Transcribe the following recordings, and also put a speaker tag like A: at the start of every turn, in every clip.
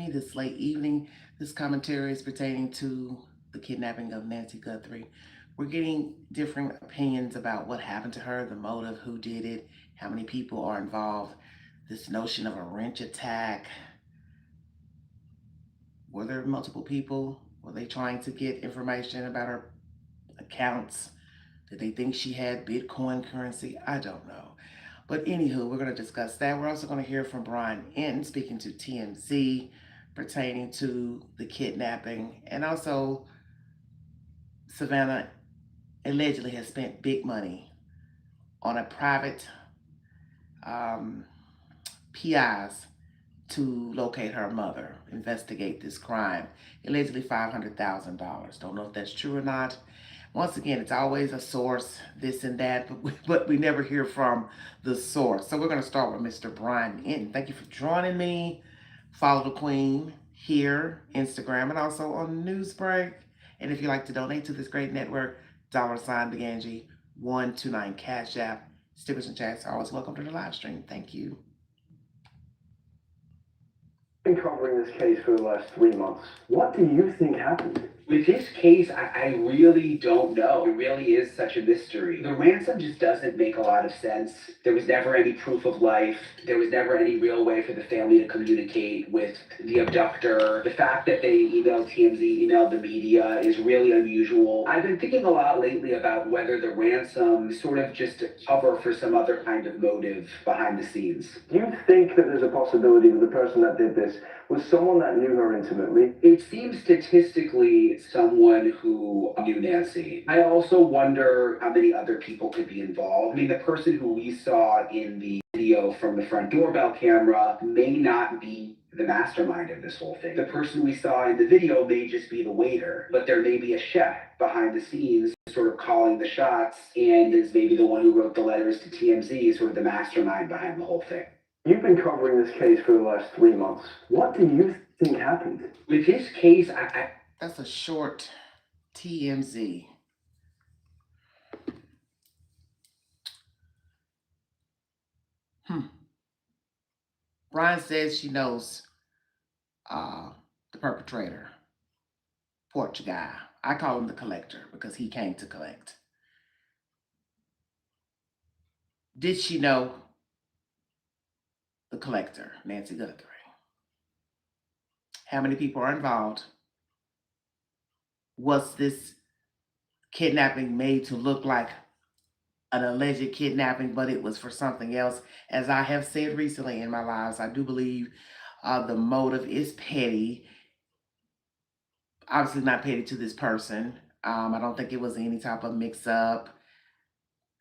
A: evening, this late evening. This commentary is pertaining to the kidnapping of Nancy Guthrie. We're getting different opinions about what happened to her, the motive, who did it, how many people are involved, this notion of a wrench attack. Were there multiple people? Were they trying to get information about her accounts? Did they think she had Bitcoin currency? I don't know. But anywho, we're going to discuss that. We're also going to hear from Brian Inton speaking to TMZ pertaining to the kidnapping. And also, Savannah allegedly has spent big money on a private um, PIs to locate her mother, investigate this crime. Allegedly $500,000. Don't know if that's true or not. Once again, it's always a source, this and that, but we never hear from the source. So we're going to start with Mr. Brian Inton. Thank you for joining me. Follow the Queen here, Instagram, and also on Newsbreak. And if you'd like to donate to this great network, $ Big Angie 129 Cash App. Stickers and chats are always welcome to the live stream. Thank you.
B: Been covering this case for the last 3 months. What do you think happened?
C: With this case, I really don't know. It really is such a mystery. The ransom just doesn't make a lot of sense. There was never any proof of life. There was never any real way for the family to communicate with the abductor. The fact that they emailed TMZ, emailed the media is really unusual. I've been thinking a lot lately about whether the ransom is sort of just a cover for some other kind of motive behind the scenes.
B: Do you think that there's a possibility that the person that did this was someone that knew her intimately?
C: It seems statistically someone who knew Nancy. I also wonder how many other people could be involved. I mean, the person who we saw in the video from the front doorbell camera may not be the mastermind of this whole thing. The person we saw in the video may just be the waiter, but there may be a chef behind the scenes sort of calling the shots and is maybe the one who wrote the letters to TMZ, sort of the mastermind behind the whole thing.
B: You've been covering this case for the last 3 months. What do you think happened?
C: With this case,
A: That's a short TMZ. Brian says she knows the perpetrator, Porch guy. I call him the collector because he came to collect. Did she know the collector, Nancy Guthrie? How many people are involved? Was this kidnapping made to look like an alleged kidnapping, but it was for something else? As I have said recently in my lives, I do believe the motive is petty. Obviously, not petty to this person. I don't think it was any type of mix up.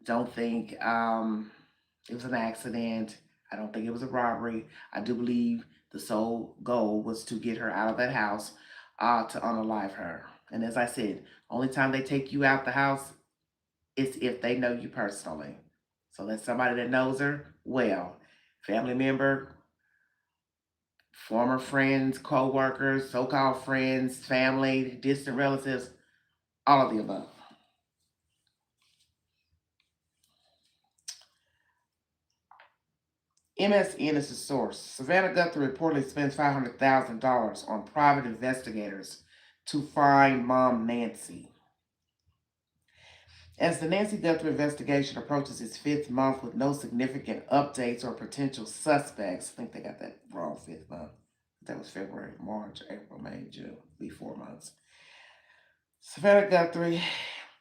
A: Don't think it was an accident. I don't think it was a robbery. I do believe the sole goal was to get her out of that house to unalive her. And as I said, only time they take you out the house is if they know you personally. So that's somebody that knows her well. Family member, former friends, co-workers, so-called friends, family, distant relatives, all of the above. MSN is the source. Savannah Guthrie reportedly spends $500,000 on private investigators to find mom Nancy. As the Nancy Guthrie investigation approaches its fifth month with no significant updates or potential suspects, I think they got that wrong, fifth month. That was February, March, April, May, June, be 4 months. Savannah Guthrie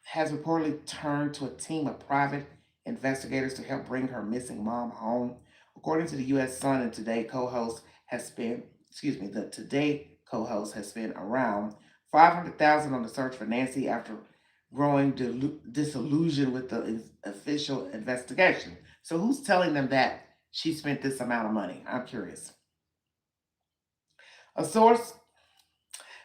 A: has reportedly turned to a team of private investigators to help bring her missing mom home. According to the U.S. Sun and Today co-host has spent, the Today co-host has spent around $500,000 on the search for Nancy after growing disillusioned with the official investigation. So who's telling them that she spent this amount of money? I'm curious. A source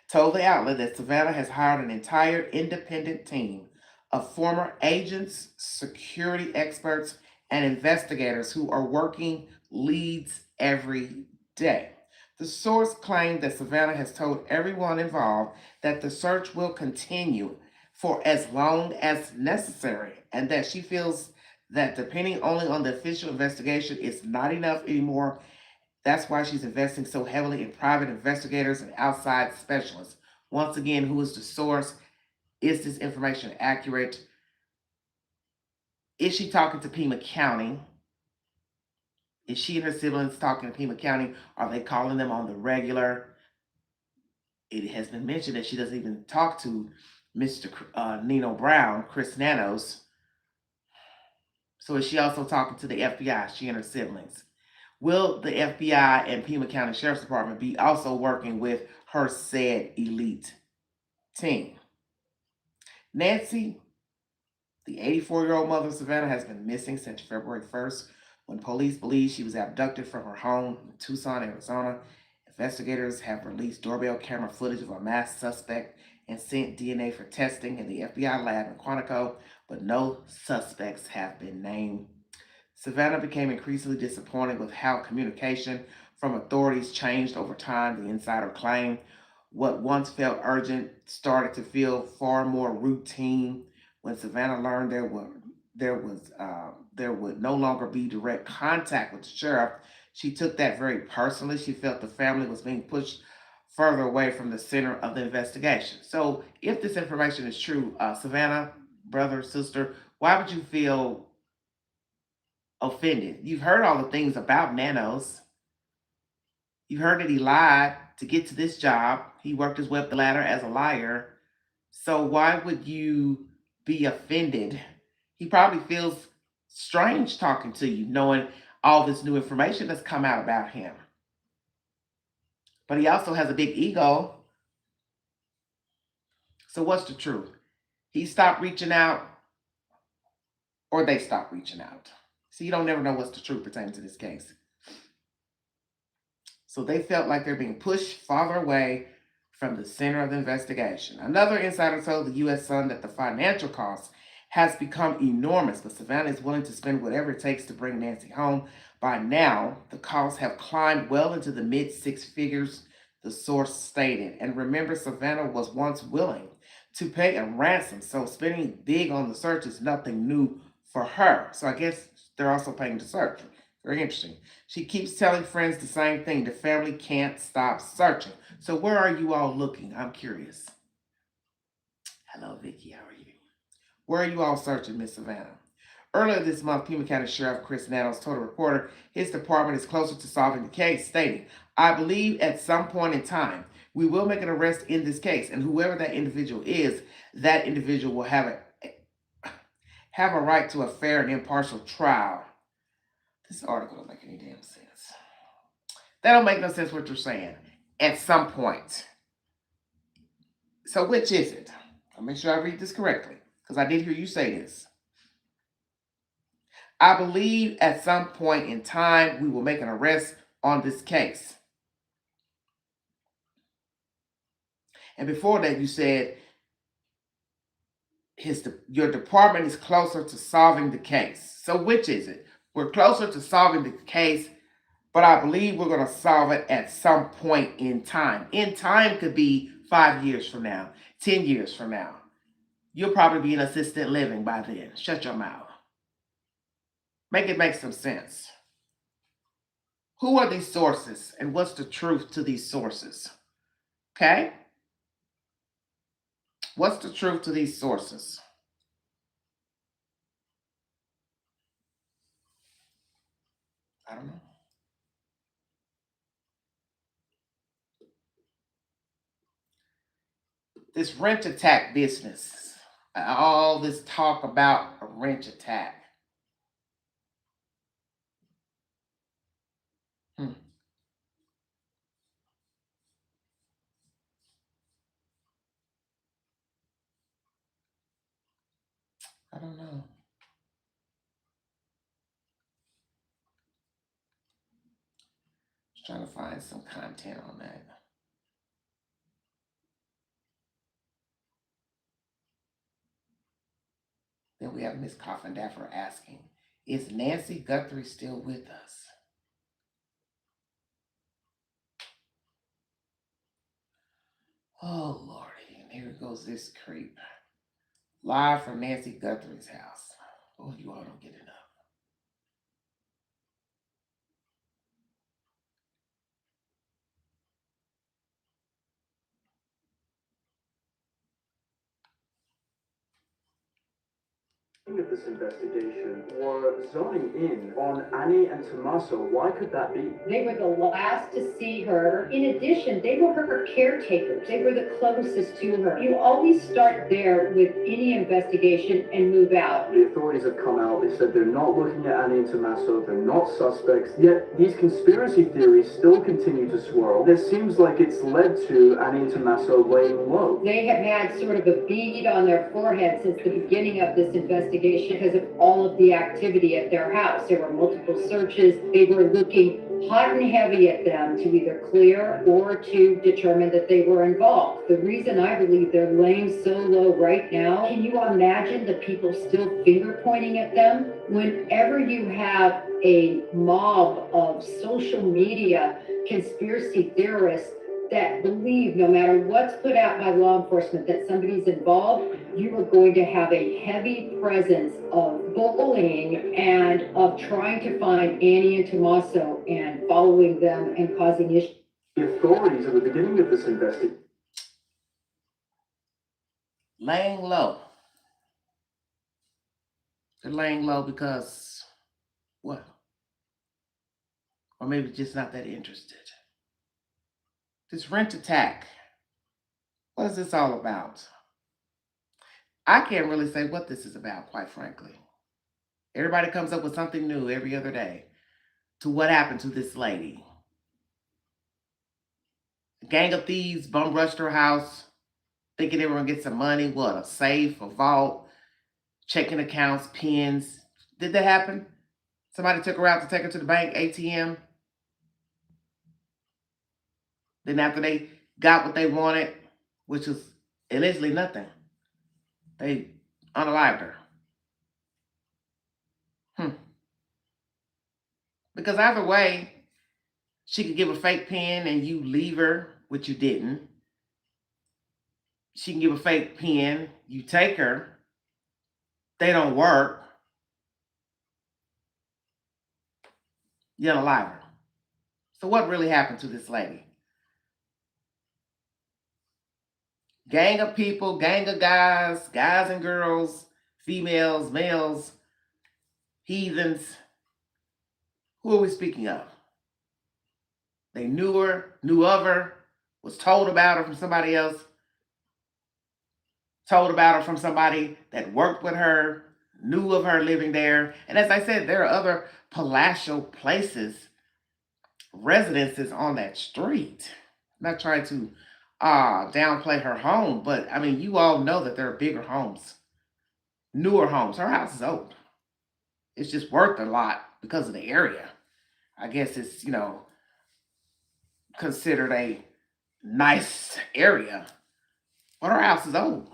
A: told the outlet that Savannah has hired an entire independent team of former agents, security experts, and investigators who are working leads every day. The source claimed that Savannah has told everyone involved that the search will continue for as long as necessary and that she feels that depending only on the official investigation is not enough anymore That's why she's investing so heavily in private investigators and outside specialists. Once again, who is the source? Is this information accurate? Is she talking to Pima County? Is she and her siblings talking to Pima County? Are they calling them on the regular? It has been mentioned that she doesn't even talk to Mr. Nino Brown, Chris Nanos. So is she also talking to the FBI, she and her siblings? Will the FBI and Pima County Sheriff's Department be also working with her said elite team? Nancy, the 84-year-old mother of Savannah, has been missing since February 1st when police believe she was abducted from her home in Tucson, Arizona. Investigators have released doorbell camera footage of a masked suspect and sent DNA for testing in the FBI lab in Quantico, but no suspects have been named. Savannah became increasingly disappointed with how communication from authorities changed over time, the insider claimed. What once felt urgent started to feel far more routine. When Savannah learned there would no longer be direct contact with the sheriff, she took that very personally. She felt the family was being pushed further away from the center of the investigation. So, if this information is true, Savannah, brother, sister, why would you feel offended? You've heard all the things about Nanos. You've heard that he lied to get to this job. He worked his way up the ladder as a liar. So why would you be offended? He probably feels strange talking to you, knowing all this new information that's come out about him. But he also has a big ego. So what's the truth? He stopped reaching out, or they stopped reaching out. See, you don't never know what's the truth pertaining to this case. So they felt like they're being pushed farther away from the center of the investigation. Another insider told the U.S. Sun that the financial cost has become enormous, but Savannah is willing to spend whatever it takes to bring Nancy home. By now, the costs have climbed well into the mid six figures, the source stated. And remember, Savannah was once willing to pay a ransom, so spending big on the search is nothing new for her. So I guess they're also paying to search. Very interesting. She keeps telling friends the same thing. The family can't stop searching. So where are you all looking? I'm curious. Hello, Vicky. How are you? Where are you all searching, Miss Savannah? Earlier this month, Pima County Sheriff Chris Nanos told a reporter his department is closer to solving the case, stating, "I believe at some point in time we will make an arrest in this case, and whoever that individual is, that individual will have a right to a fair and impartial trial." This article don't make any damn sense. That don't make no sense what you're saying. At some point. So which is it? I'll make sure I read this correctly, because I did hear you say this. I believe at some point in time we will make an arrest on this case. And before that, you said your department is closer to solving the case. So which is it? We're closer to solving the case, but I believe we're going to solve it at some point in time. In time could be 5 years from now, 10 years from now. You'll probably be in assisted living by then. Shut your mouth. Make it make some sense. Who are these sources and what's the truth to these sources? Okay? What's the truth to these sources? I don't know. This rent attack business. All this talk about a rent attack. Hmm. I don't know. Just trying to find some content on that. Then we have Miss Coffin-Daffer asking, is Nancy Guthrie still with us? Oh, Lordy. And here goes this creep. Live from Nancy Guthrie's house. Oh, you all don't get enough.
B: Of this investigation were zoning in on Annie and Tommaso. Why could that be?
D: They were the last to see her. In addition, they were her caretakers. They were the closest to her. You always start there with any investigation and move out.
B: The authorities have come out. They said they're not looking at Annie and Tommaso. They're not suspects. Yet these conspiracy theories still continue to swirl. It seems like it's led to Annie and Tommaso laying low.
D: They have had sort of a bead on their forehead since the beginning of this investigation because of all of the activity at their house. There were multiple searches. They were looking hot and heavy at them to either clear or to determine that they were involved. The reason I believe they're laying so low right now, can you imagine the people still finger pointing at them? Whenever you have a mob of social media conspiracy theorists that believe no matter what's put out by law enforcement that somebody's involved, you are going to have a heavy presence of bullying and of trying to find Annie and Tommaso and following them and causing issues.
B: The authorities at the beginning of this investigation.
A: Laying low. They're laying low because what? Or maybe just not that interested. This rent attack. What is this all about? I can't really say what this is about, quite frankly. Everybody comes up with something new every other day to what happened to this lady. A gang of thieves bum rushed her house, thinking they were going to get some money. What, a safe, a vault, checking accounts, pins. Did that happen? Somebody took her out to take her to the bank ATM. Then after they got what they wanted, which was allegedly nothing, they unalived her. Because either way, she could give a fake pin and you leave her, which you didn't. She can give a fake pin, you take her, they don't work, you unalive her. So what really happened to this lady? Gang of people, gang of guys, guys and girls, females, males, heathens. Who are we speaking of? They knew her, knew of her, was told about her from somebody else, told about her from somebody that worked with her, knew of her living there. And as I said, there are other palatial places, residences on that street. I'm not trying to downplay her home, but I mean, you all know that there are bigger homes, newer homes. Her house is old. It's just worth a lot because of the area. I guess it's, considered a nice area, but her house is old.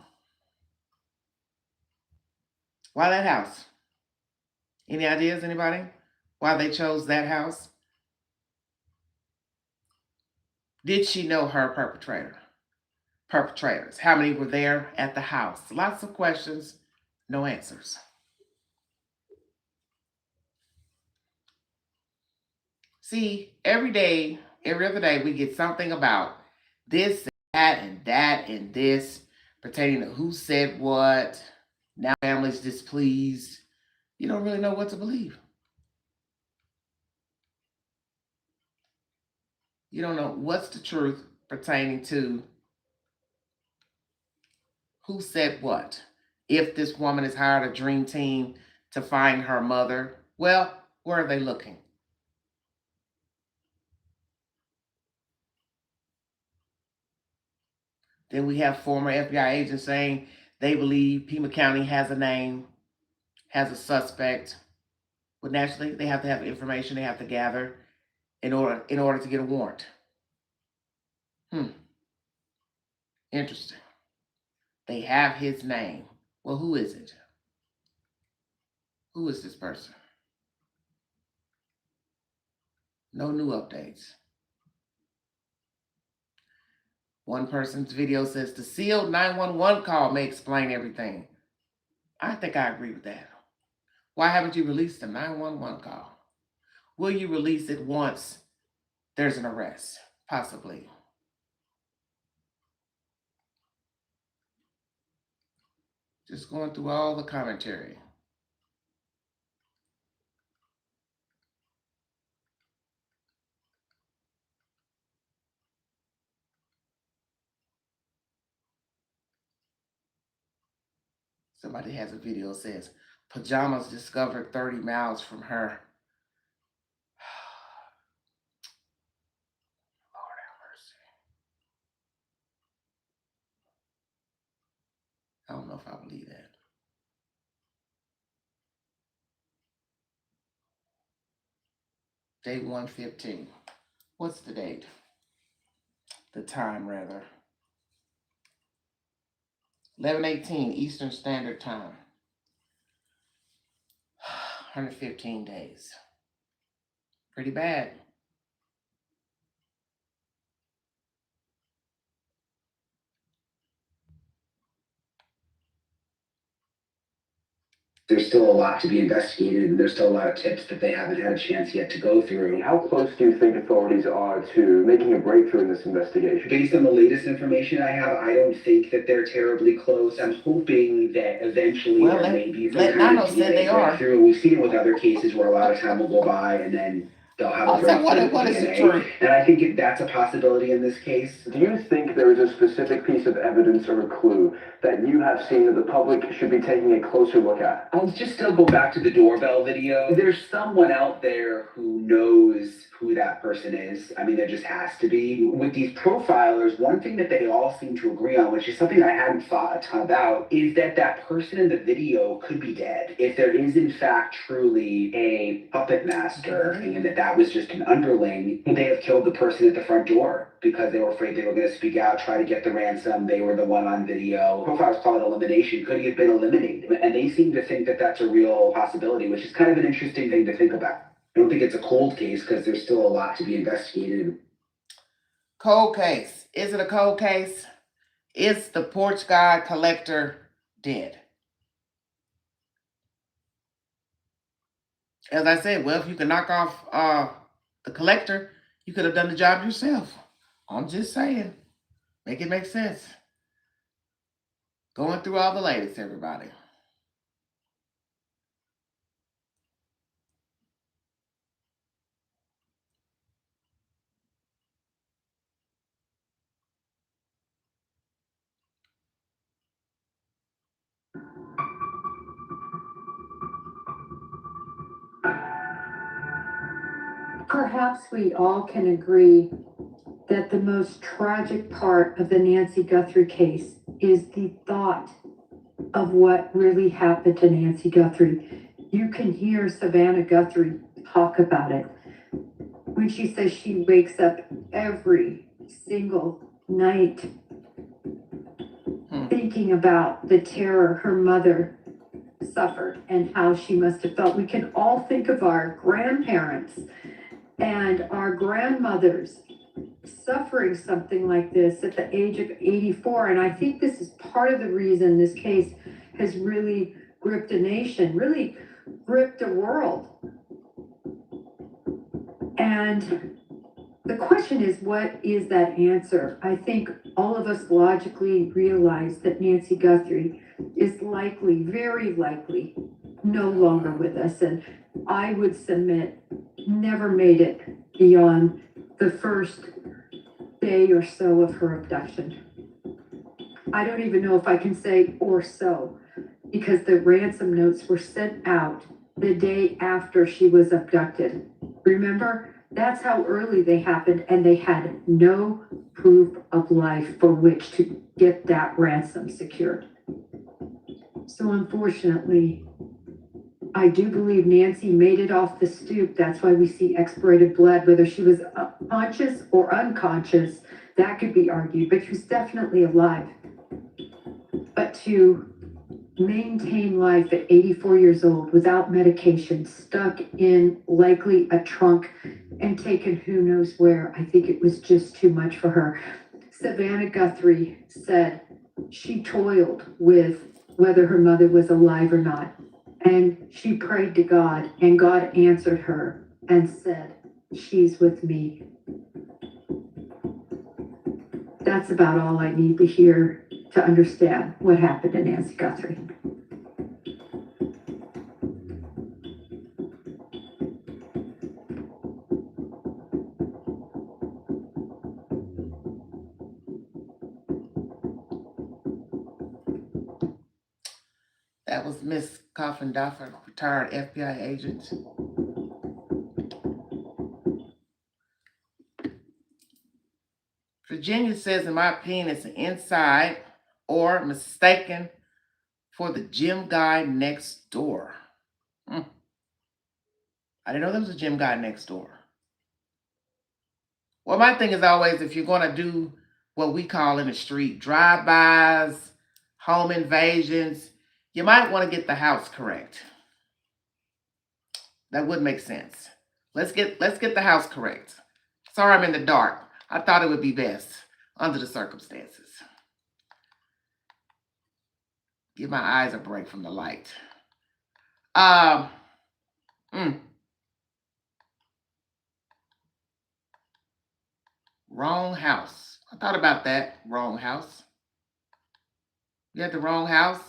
A: Why that house? Any ideas, anybody? Why they chose that house? Did she know her perpetrators? How many were there at the house? Lots of questions, no answers. See, every day, every other day, we get something about this, and that, and this pertaining to who said what. Now, families displeased. You don't really know what to believe. You don't know what's the truth pertaining to who said what. If this woman has hired a dream team to find her mother, well, where are they looking? Then we have former FBI agents saying they believe Pima County has a name, has a suspect. But naturally, they have to have information they have to gather in order to get a warrant. Interesting. They have his name. Well, who is it? Who is this person? No new updates. One person's video says the sealed 911 call may explain everything. I think I agree with that. Why haven't you released the 911 call? Will you release it once there's an arrest? Possibly. Just going through all the commentary. Somebody has a video that says pajamas discovered 30 miles from her. Lord have mercy. I don't know if I believe that. Day 115. What's the date? The time, rather. 11:18 Eastern Standard Time. 115 days. Pretty bad.
C: There's still a lot to be investigated, and there's still a lot of tips that they haven't had a chance yet to go through.
B: How close do you think authorities are to making a breakthrough in this investigation?
C: Based on the latest information I have, I don't think that they're terribly close. I'm hoping that eventually
A: Well,
C: there may be some
A: let
C: kind
A: Nano
C: of
A: said they
C: DNA
A: are.
C: breakthrough. We've seen it with other cases where a lot of time will go by and then they'll have a
A: I said,
C: breakthrough
A: what
C: with
A: is the
C: DNA.
A: truth?
C: And I think that's a possibility in this case.
B: Do you think there is a specific piece of evidence or a clue that you have seen that the public should be taking a closer look at?
C: I'll just still go back to the doorbell video. There's someone out there who knows who that person is. I mean, there just has to be. With these profilers, one thing that they all seem to agree on, which is something I hadn't thought a ton about, is that that person in the video could be dead. If there is in fact truly a puppet master and that was just an underling, they have killed the person at the front door because they were afraid they were going to speak out, try to get the ransom. They were the one on video. Profiles call it elimination. Could he have been eliminated? And they seem to think that that's a real possibility, which is kind of an interesting thing to think about. I don't think it's a cold case because there's still a lot to be investigated.
A: Cold case. Is it a cold case? Is the porch guy collector dead? As I said, well, if you can knock off the collector, you could have done the job yourself. I'm just saying. Make it make sense. Going through all the latest, everybody.
D: Perhaps we all can agree that the most tragic part of the Nancy Guthrie case is the thought of what really happened to Nancy Guthrie. You can hear Savannah Guthrie talk about it when she says she wakes up every single night thinking about the terror her mother suffered and how she must have felt. We can all think of our grandparents and our grandmothers suffering something like this at the age of 84. And I think this is part of the reason this case has really gripped a nation, really gripped a world. And the question is, what is that answer? I think all of us logically realize that Nancy Guthrie is likely, very likely, no longer with us. And I would submit never made it beyond the first day or so of her abduction. I don't even know if I can say or so, because the ransom notes were sent out the day after she was abducted. Remember, that's how early they happened, and they had no proof of life for which to get that ransom secured. So unfortunately, I do believe Nancy made it off the stoop. That's why we see expirated blood. Whether she was conscious or unconscious, that could be argued, but she was definitely alive. But to maintain life at 84 years old without medication, stuck in likely a trunk and taken who knows where, I think it was just too much for her. Savannah Guthrie said she toiled with whether her mother was alive or not. And she prayed to God, and God answered her and said, "She's with me." That's about all I need to hear to understand what happened to Nancy Guthrie.
A: That was Miss Coffin Duffer, retired FBI agent. Virginia says, in my opinion, it's an inside or mistaken for the gym guy next door. I didn't know there was a gym guy next door. Well, my thing is always, if you're going to do what we call in the street drive-bys, home invasions, you might want to get the house correct. That would make sense. Let's get the house correct. Sorry, I'm in the dark. I thought it would be best under the circumstances. Give my eyes a break from the light. Wrong house. I thought about that. Wrong house. You had the wrong house.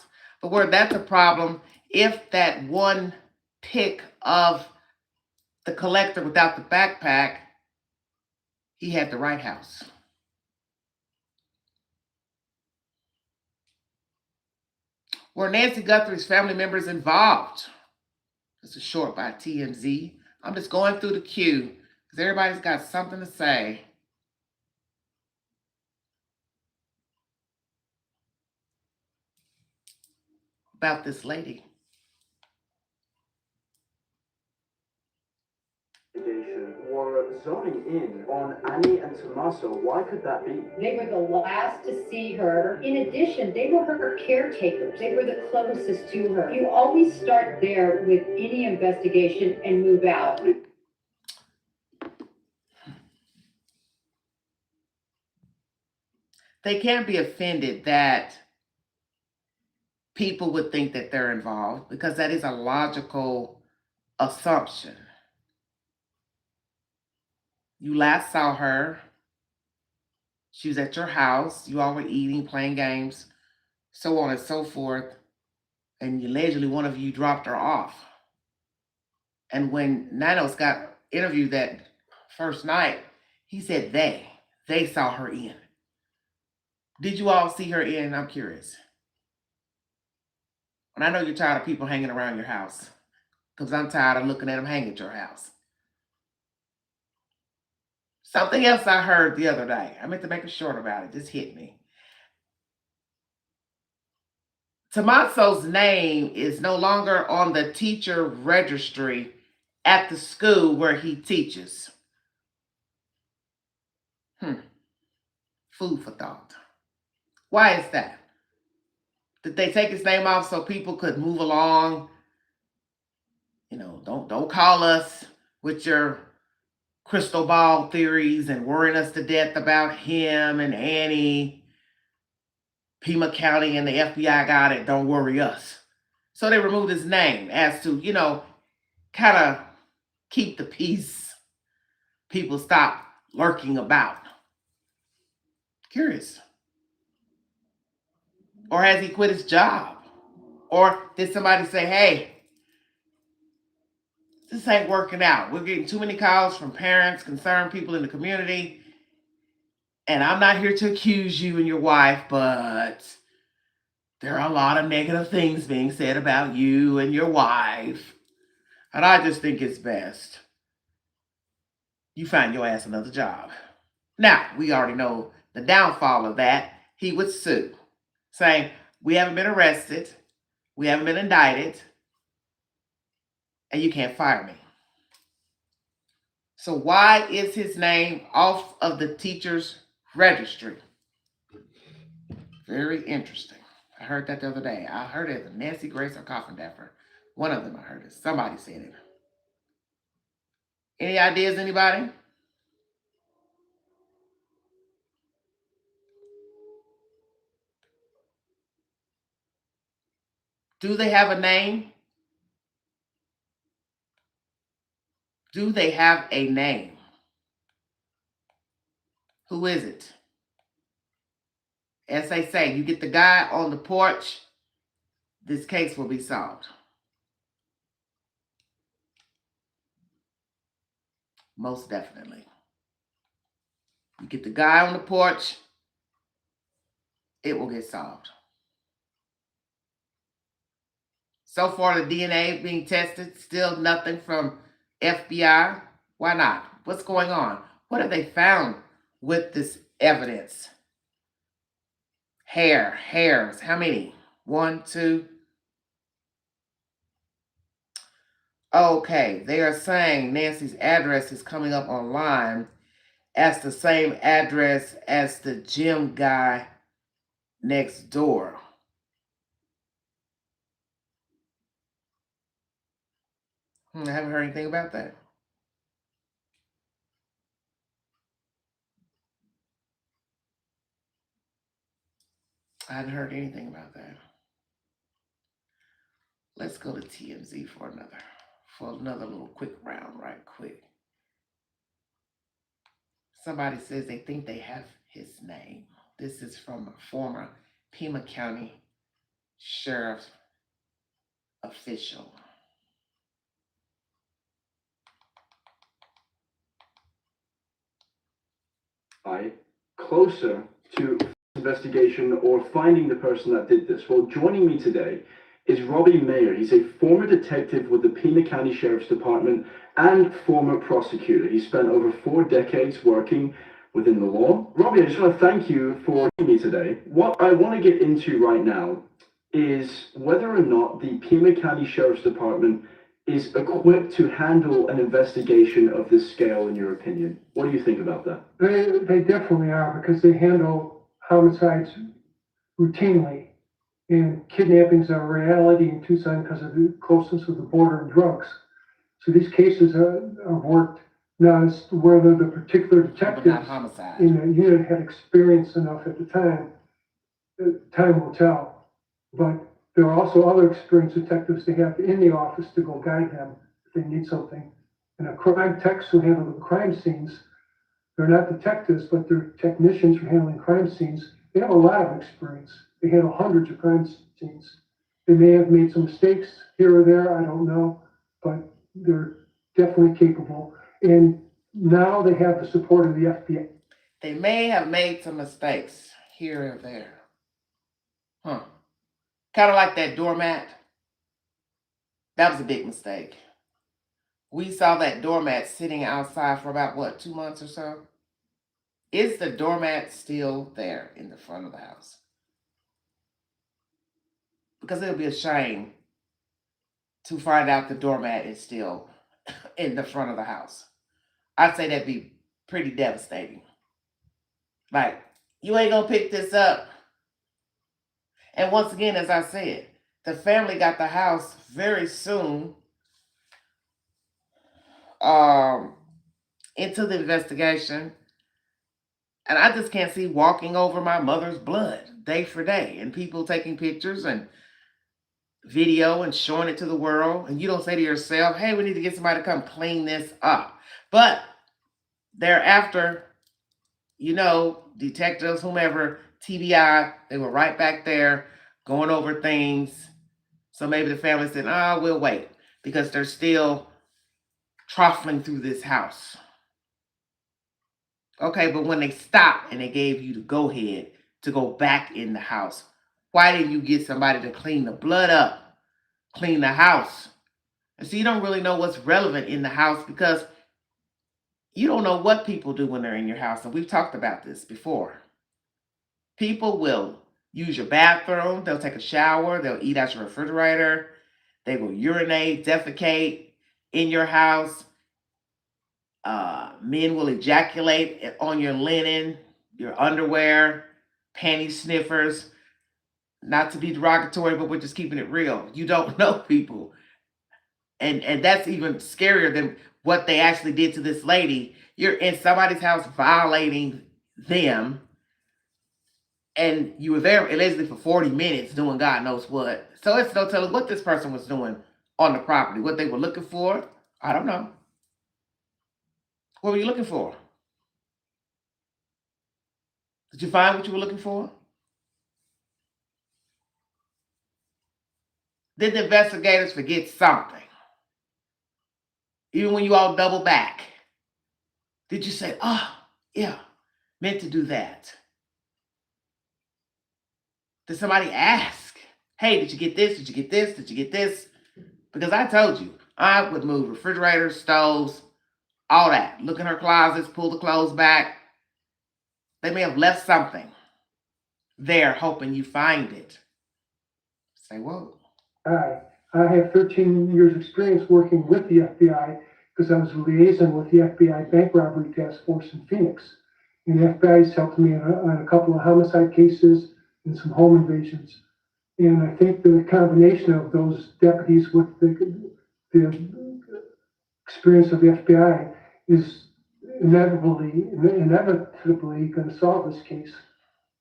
A: But where that's a problem, if that one pick of the collector without the backpack, he had the right house. Were Nancy Guthrie's family members involved? This is short by TMZ. I'm just going through the queue because everybody's got something to say. About this lady.
B: Were zoning in on Annie and Tommaso. Why could that be?
D: They were the last to see her. In addition, they were her caretakers. They were the closest to her. You always start there with any investigation and move out.
A: They can't be offended that people would think that they're involved because that is a logical assumption. You last saw her. She was at your house. You all were eating, playing games, so on and so forth. And allegedly one of you dropped her off. And when Nanos got interviewed that first night, he said they saw her in. Did you all see her in? I'm curious. And I know you're tired of people hanging around your house because I'm tired of looking at them hang at your house. Something else I heard the other day. I meant to make a short about it. Just hit me. Tommaso's name is no longer on the teacher registry at the school where he teaches. Food for thought. Why is that? Did they take his name off so people could move along? You know, don't call us with your crystal ball theories and worrying us to death about him and Annie, Pima County, and the FBI got it. Don't worry us. So they removed his name as to, kind of keep the peace. People stop lurking about. Curious. Or has he quit his job? Or did somebody say, hey, this ain't working out. We're getting too many calls from parents, concerned people in the community. And I'm not here to accuse you and your wife, but there are a lot of negative things being said about you and your wife. And I just think it's best you find your ass another job. Now, we already know the downfall of that. He would sue, saying, we haven't been arrested, we haven't been indicted, and you can't fire me. So why is his name off of the teacher's registry? Very interesting. I heard that the other day. I heard it, Nancy Grace or Coffin Daffer. One of them I heard it. Somebody said it. Any ideas, anybody? Do they have a name? Do they have a name? Who is it? As they say, you get the guy on the porch, this case will be solved. Most definitely. You get the guy on the porch, it will get solved. So far, the DNA being tested, still nothing from FBI. Why not? What's going on? What have they found with this evidence? Hairs. How many? One, two. Okay, they are saying Nancy's address is coming up online as the same address as the gym guy next door. I haven't heard anything about that. I hadn't heard anything about that. Let's go to TMZ for another little quick round, right quick. Somebody says they think they have his name. This is from a former Pima County sheriff official.
B: Closer to investigation or finding the person that did this. Well, joining me today is Robbie Mayer. He's a former detective with the Pima County Sheriff's Department and former prosecutor. He spent over 4 decades working within the law. Robbie, I just want to thank you for joining me today. What I want to get into right now is whether or not the Pima County Sheriff's Department is equipped to handle an investigation of this scale, in your opinion. What do you think about that?
E: They definitely are, because they handle homicides routinely, and kidnappings are a reality in Tucson because of the closeness of the border and drugs. So these cases are worked. Now, as to whether the particular detectives in the unit had experience enough at the time will tell. But there are also other experienced detectives they have in the office to go guide them if they need something. And a crime techs who handle the crime scenes, they're not detectives, but they're technicians for handling crime scenes. They have a lot of experience. They handle hundreds of crime scenes. They may have made some mistakes here or there, I don't know, but they're definitely capable. And now they have the support of the FBI.
A: They may have made some mistakes here or there. Kind of like that doormat. That was a big mistake. We saw that doormat sitting outside for about, 2 months or so? Is the doormat still there in the front of the house? Because it would be a shame to find out the doormat is still in the front of the house. I'd say that'd be pretty devastating. Like, you ain't gonna pick this up. And once again, as I said, the family got the house very soon into the investigation. And I just can't see walking over my mother's blood day for day and people taking pictures and video and showing it to the world. And you don't say to yourself, hey, we need to get somebody to come clean this up. But thereafter, detectives, whomever, TBI, they were right back there going over things. So maybe the family said, we'll wait because they're still truffling through this house. Okay, but when they stopped and they gave you the go-ahead to go back in the house, why didn't you get somebody to clean the blood up, clean the house? And so you don't really know what's relevant in the house because you don't know what people do when they're in your house. And we've talked about this before. People will use your bathroom, they'll take a shower, they'll eat out your refrigerator, they will urinate, defecate in your house. Men will ejaculate on your linen, your underwear, panty sniffers. Not to be derogatory, but we're just keeping it real. You don't know people. And that's even scarier than what they actually did to this lady. You're in somebody's house violating them. And you were there allegedly for 40 minutes doing God knows what. So it's no telling what this person was doing on the property. What they were looking for, I don't know. What were you looking for? Did you find what you were looking for? Did the investigators forget something? Even when you all double back, did you say, yeah, meant to do that? Did somebody ask, Hey, did you get this? Did you get this? Did you get this? Because I told you, I would move refrigerators, stoves, all that. Look in her closets, pull the clothes back. They may have left something there hoping you find it. Say, whoa.
E: I, I have 13 years experience working with the FBI because I was a liaison with the FBI Bank Robbery Task Force in Phoenix. And the FBI has helped me on a couple of homicide cases and some home invasions. And I think the combination of those deputies with the experience of the FBI is inevitably going to solve this case.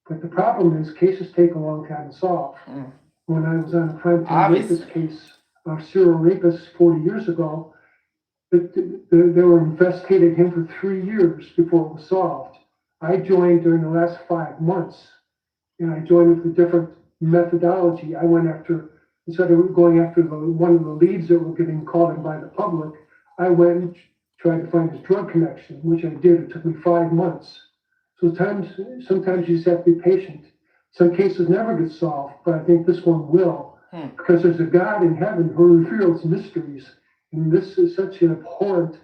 E: But the problem is cases take a long time to solve.
A: Mm.
E: When I was on a primetime
A: Obviously.
E: rapist case, a serial rapist 40 years ago, they were investigating him for 3 years before it was solved. I joined during the last 5 months, and I joined with a different methodology. I went after, instead of going after one of the leads that were getting called in by the public, I went and tried to find his drug connection, which I did. It took me 5 months. So sometimes you just have to be patient. Some cases never get solved, but I think this one will, because there's a God in heaven who reveals mysteries. And this is such an abhorrent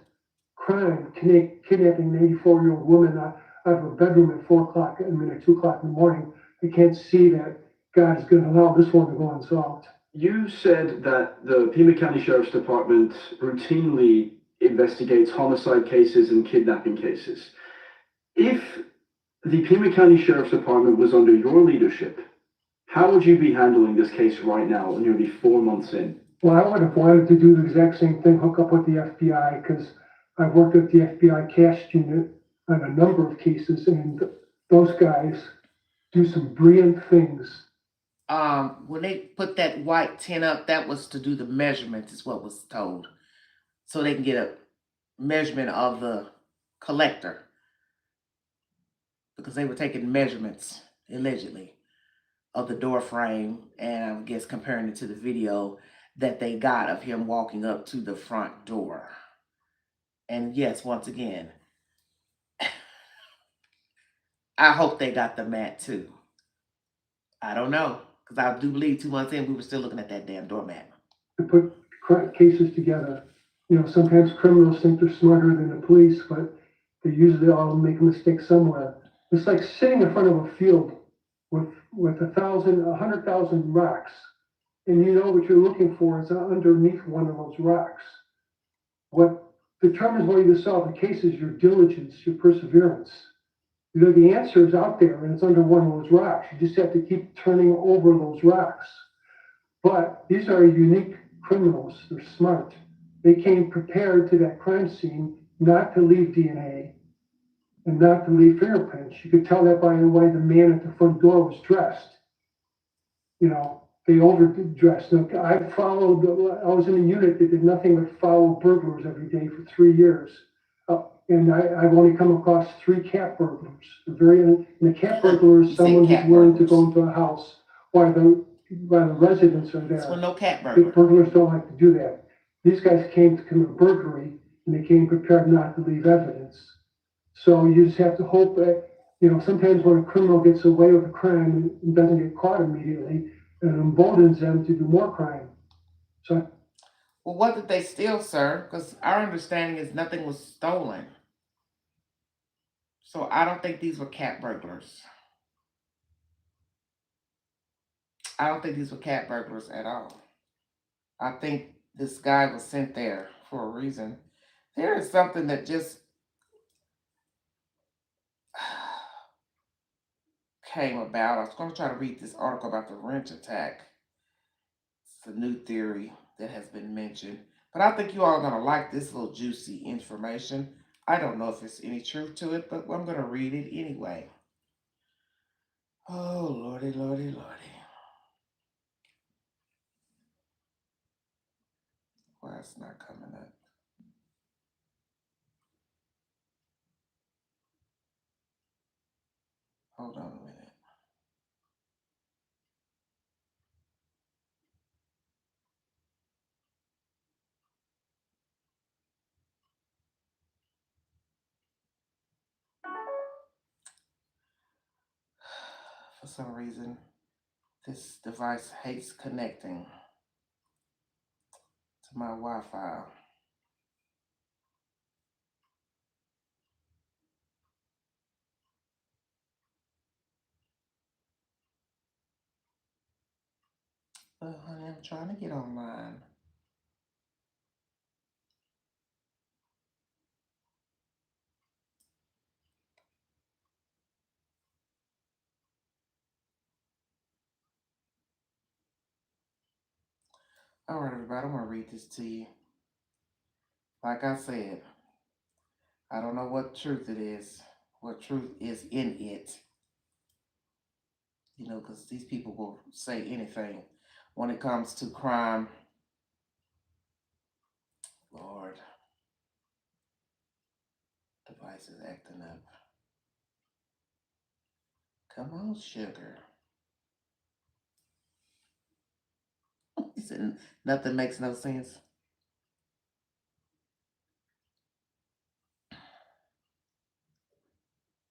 E: crime, kidnapping an 84-year-old woman out of her bedroom at 4 o'clock, at 2 o'clock in the morning. I can't see that God is going to allow this one to go unsolved.
B: You said that the Pima County Sheriff's Department routinely investigates homicide cases and kidnapping cases. If the Pima County Sheriff's Department was under your leadership, how would you be handling this case right now, nearly 4 months in?
E: Well, I would have wanted to do the exact same thing, hook up with the FBI, because I've worked with the FBI cash unit on a number of cases, and those guys do some brilliant things.
A: When they put that white tin up, that was to do the measurements, is what was told. So they can get a measurement of the collector. Because they were taking measurements, allegedly, of the door frame, and I guess comparing it to the video that they got of him walking up to the front door. And yes, once again, I hope they got the mat too. I don't know, because I do believe 2 months in, we were still looking at that damn doormat.
E: To put cases together. Sometimes criminals think they're smarter than the police, but they usually all make a mistake somewhere. It's like sitting in front of a field with 100,000 rocks, and you know what you're looking for is underneath one of those rocks. What determines whether you solve the case is your diligence, your perseverance. The answer is out there, and it's under one of those rocks. You just have to keep turning over those rocks. But these are unique criminals. They're smart. They came prepared to that crime scene not to leave DNA and not to leave fingerprints. You could tell that by the way the man at the front door was dressed. They overdressed. Look, I was in a unit that did nothing but follow burglars every day for 3 years. And I've only come across 3 cat burglars. And the cat burglar is someone who's willing to go into a house while the residents are there.
A: So no cat
E: The
A: burglar.
E: burglars don't like to do that. These guys came to commit burglary, and they came prepared not to leave evidence. So you just have to hope that, sometimes when a criminal gets away with a crime and doesn't get caught immediately, it emboldens them to do more crime. So
A: Well, what did they steal, sir? Because our understanding is nothing was stolen. So I don't think these were cat burglars. I don't think these were cat burglars at all. I think this guy was sent there for a reason. There is something that just came about. I was going to try to read this article about the wrench attack. It's a new theory that has been mentioned. But I think you all are going to like this little juicy information. I don't know if there's any truth to it, but I'm going to read it anyway. Oh, lordy, lordy, lordy. Why it's not coming up? Hold on a minute. For some reason, This device hates connecting to my Wi-Fi. But honey, I'm trying to get online. All right, everybody, I'm gonna read this to you. Like I said, I don't know what truth it is, what truth is in it, because these people will say anything when it comes to crime. Lord, device is acting up. Come on, sugar. He said nothing makes no sense.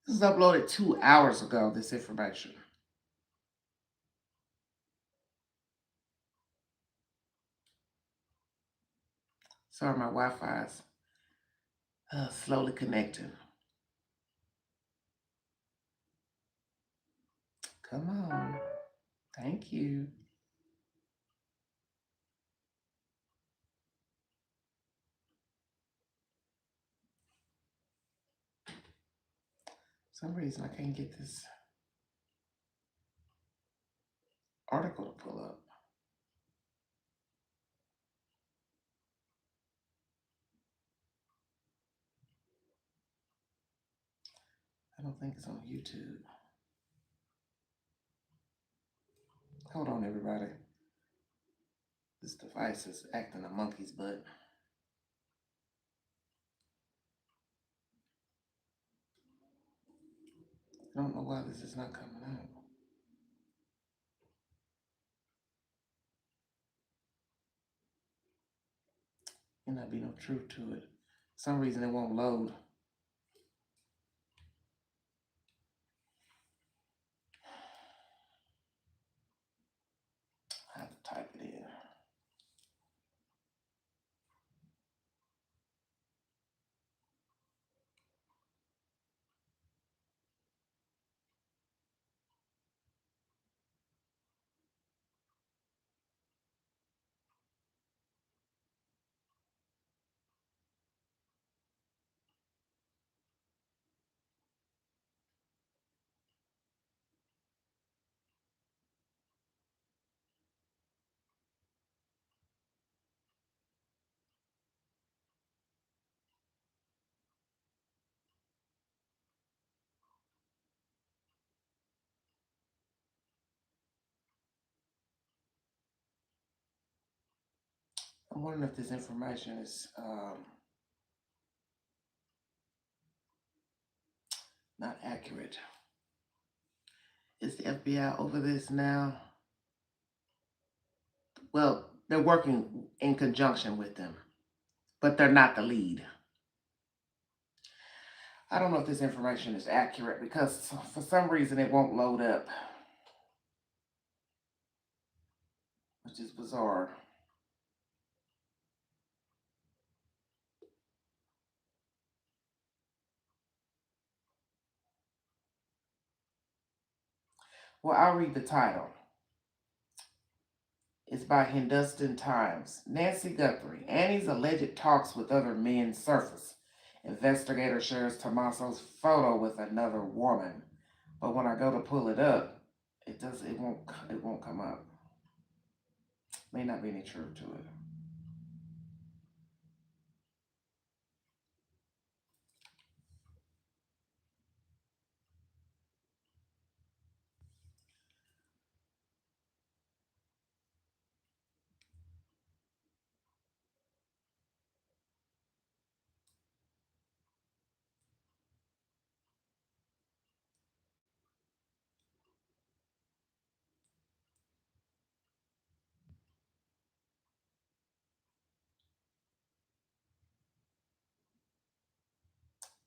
A: This was uploaded 2 hours ago, this information. Sorry, my Wi-Fi's slowly connecting. Come on. Thank you. For some reason, I can't get this article to pull up. I don't think it's on YouTube. Hold on, everybody. This device is acting a monkey's butt. I don't know why this is not coming out. There not be no truth to it. For some reason, it won't load. I have to type it in. I'm wondering if this information is not accurate. Is the FBI over this now? Well, they're working in conjunction with them, but they're not the lead. I don't know if this information is accurate because for some reason it won't load up, which is bizarre. Well, I'll read the title. It's by Hindustan Times. Nancy Guthrie. Annie's alleged talks with other men surface. Investigator shares Tommaso's photo with another woman. But when I go to pull it up, it won't come up. May not be any truth to it.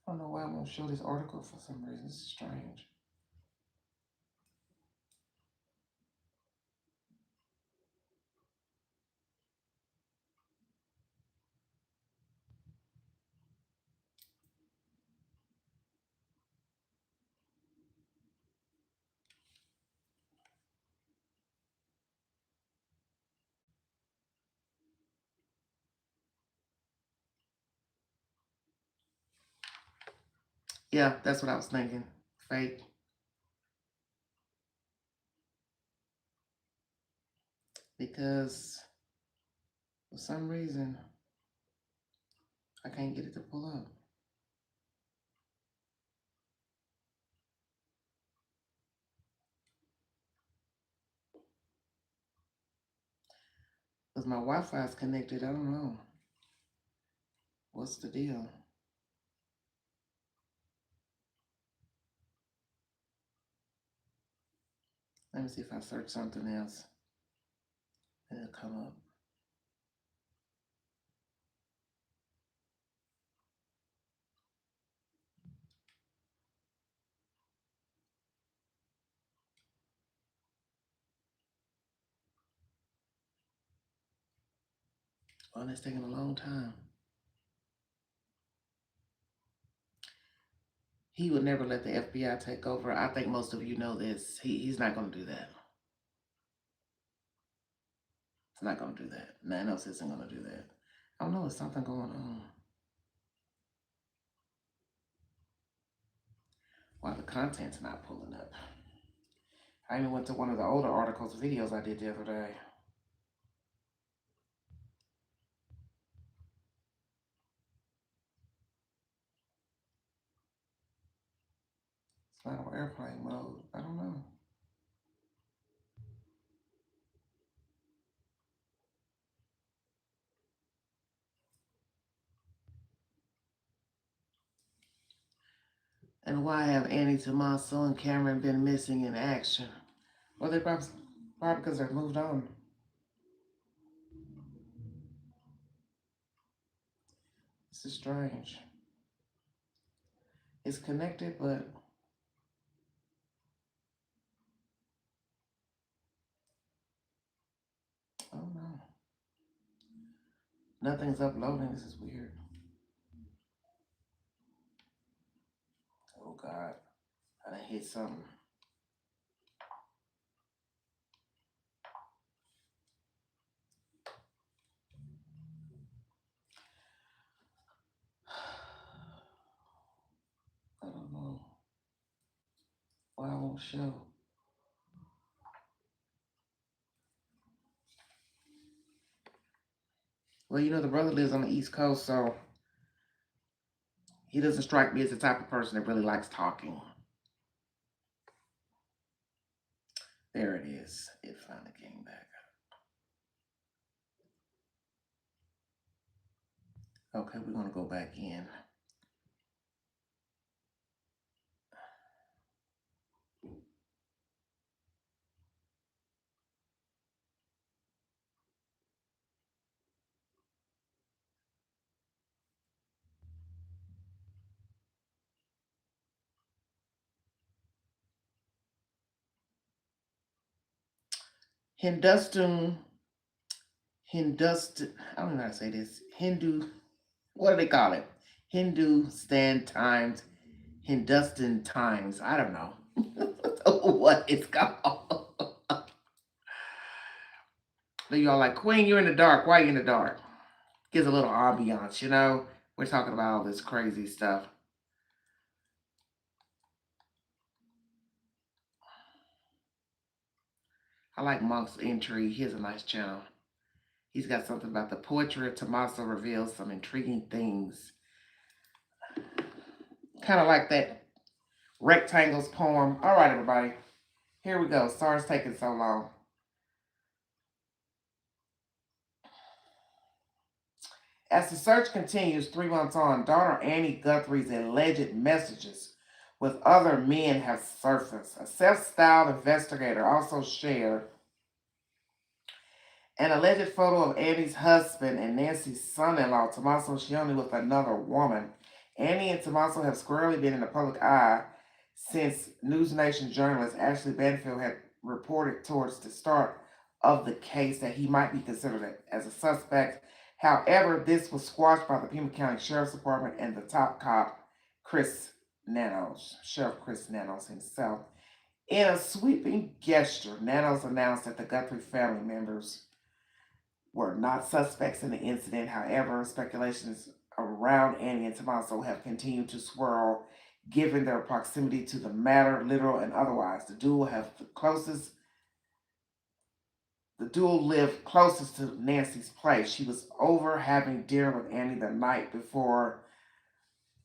A: I don't know why I won't show this article for some reason. It's strange. Yeah, that's what I was thinking. Fake. Because for some reason, I can't get it to pull up. Because my Wi Fi is connected. I don't know. What's the deal? Let me see if I search something else. It'll come up. Oh, it's taking a long time. He would never let the FBI take over. I think most of you know this. He's not going to do that. He's not going to do that. Nanos isn't going to do that. I don't know. There's something going on. Why the content's not pulling up. I even went to one of the older articles, videos I did the other day. It's not on airplane mode. I don't know. And why have Annie Tommaso and Cameron been missing in action? Well, they probably because they've moved on. This is strange. It's connected, but I don't know. Nothing's uploading. This is weird. Oh God, I done hit something. I don't know why I won't show. Well, you know the brother lives on the East Coast, so he doesn't strike me as the type of person that really likes talking. There it is. It finally came back. Okay, we're gonna go back in. Hindustan, Hindustan, I don't know how to say this. What do they call it? Hindustan Times, Hindustan Times. I don't know what it's called. But y'all like, Queen, you're in the dark. Why are you in the dark? Gives a little ambiance, you know? We're talking about all this crazy stuff. I like Monk's entry. He has a nice channel. He's got something about the poetry of Tommaso reveals some intriguing things. Kind of like that Rectangles poem. All right, everybody. Here we go. Sorry it's taking so long. As the search continues 3 months on, daughter Annie Guthrie's alleged messages with other men have surfaced. A self-styled investigator also shared an alleged photo of Annie's husband and Nancy's son-in-law, Tommaso Scioni, with another woman. Annie and Tommaso have squarely been in the public eye since News Nation journalist Ashley Banfield had reported towards the start of the case that he might be considered as a suspect. However, this was squashed by the Pima County Sheriff's Department and the top cop, Sheriff Chris Nanos himself. In a sweeping gesture, Nanos announced that the Guthrie family members were not suspects in the incident. However, speculations around Annie and Tommaso have continued to swirl, given their proximity to the matter, literal and otherwise. The duo lived closest to Nancy's place. She was over having dinner with Annie the night before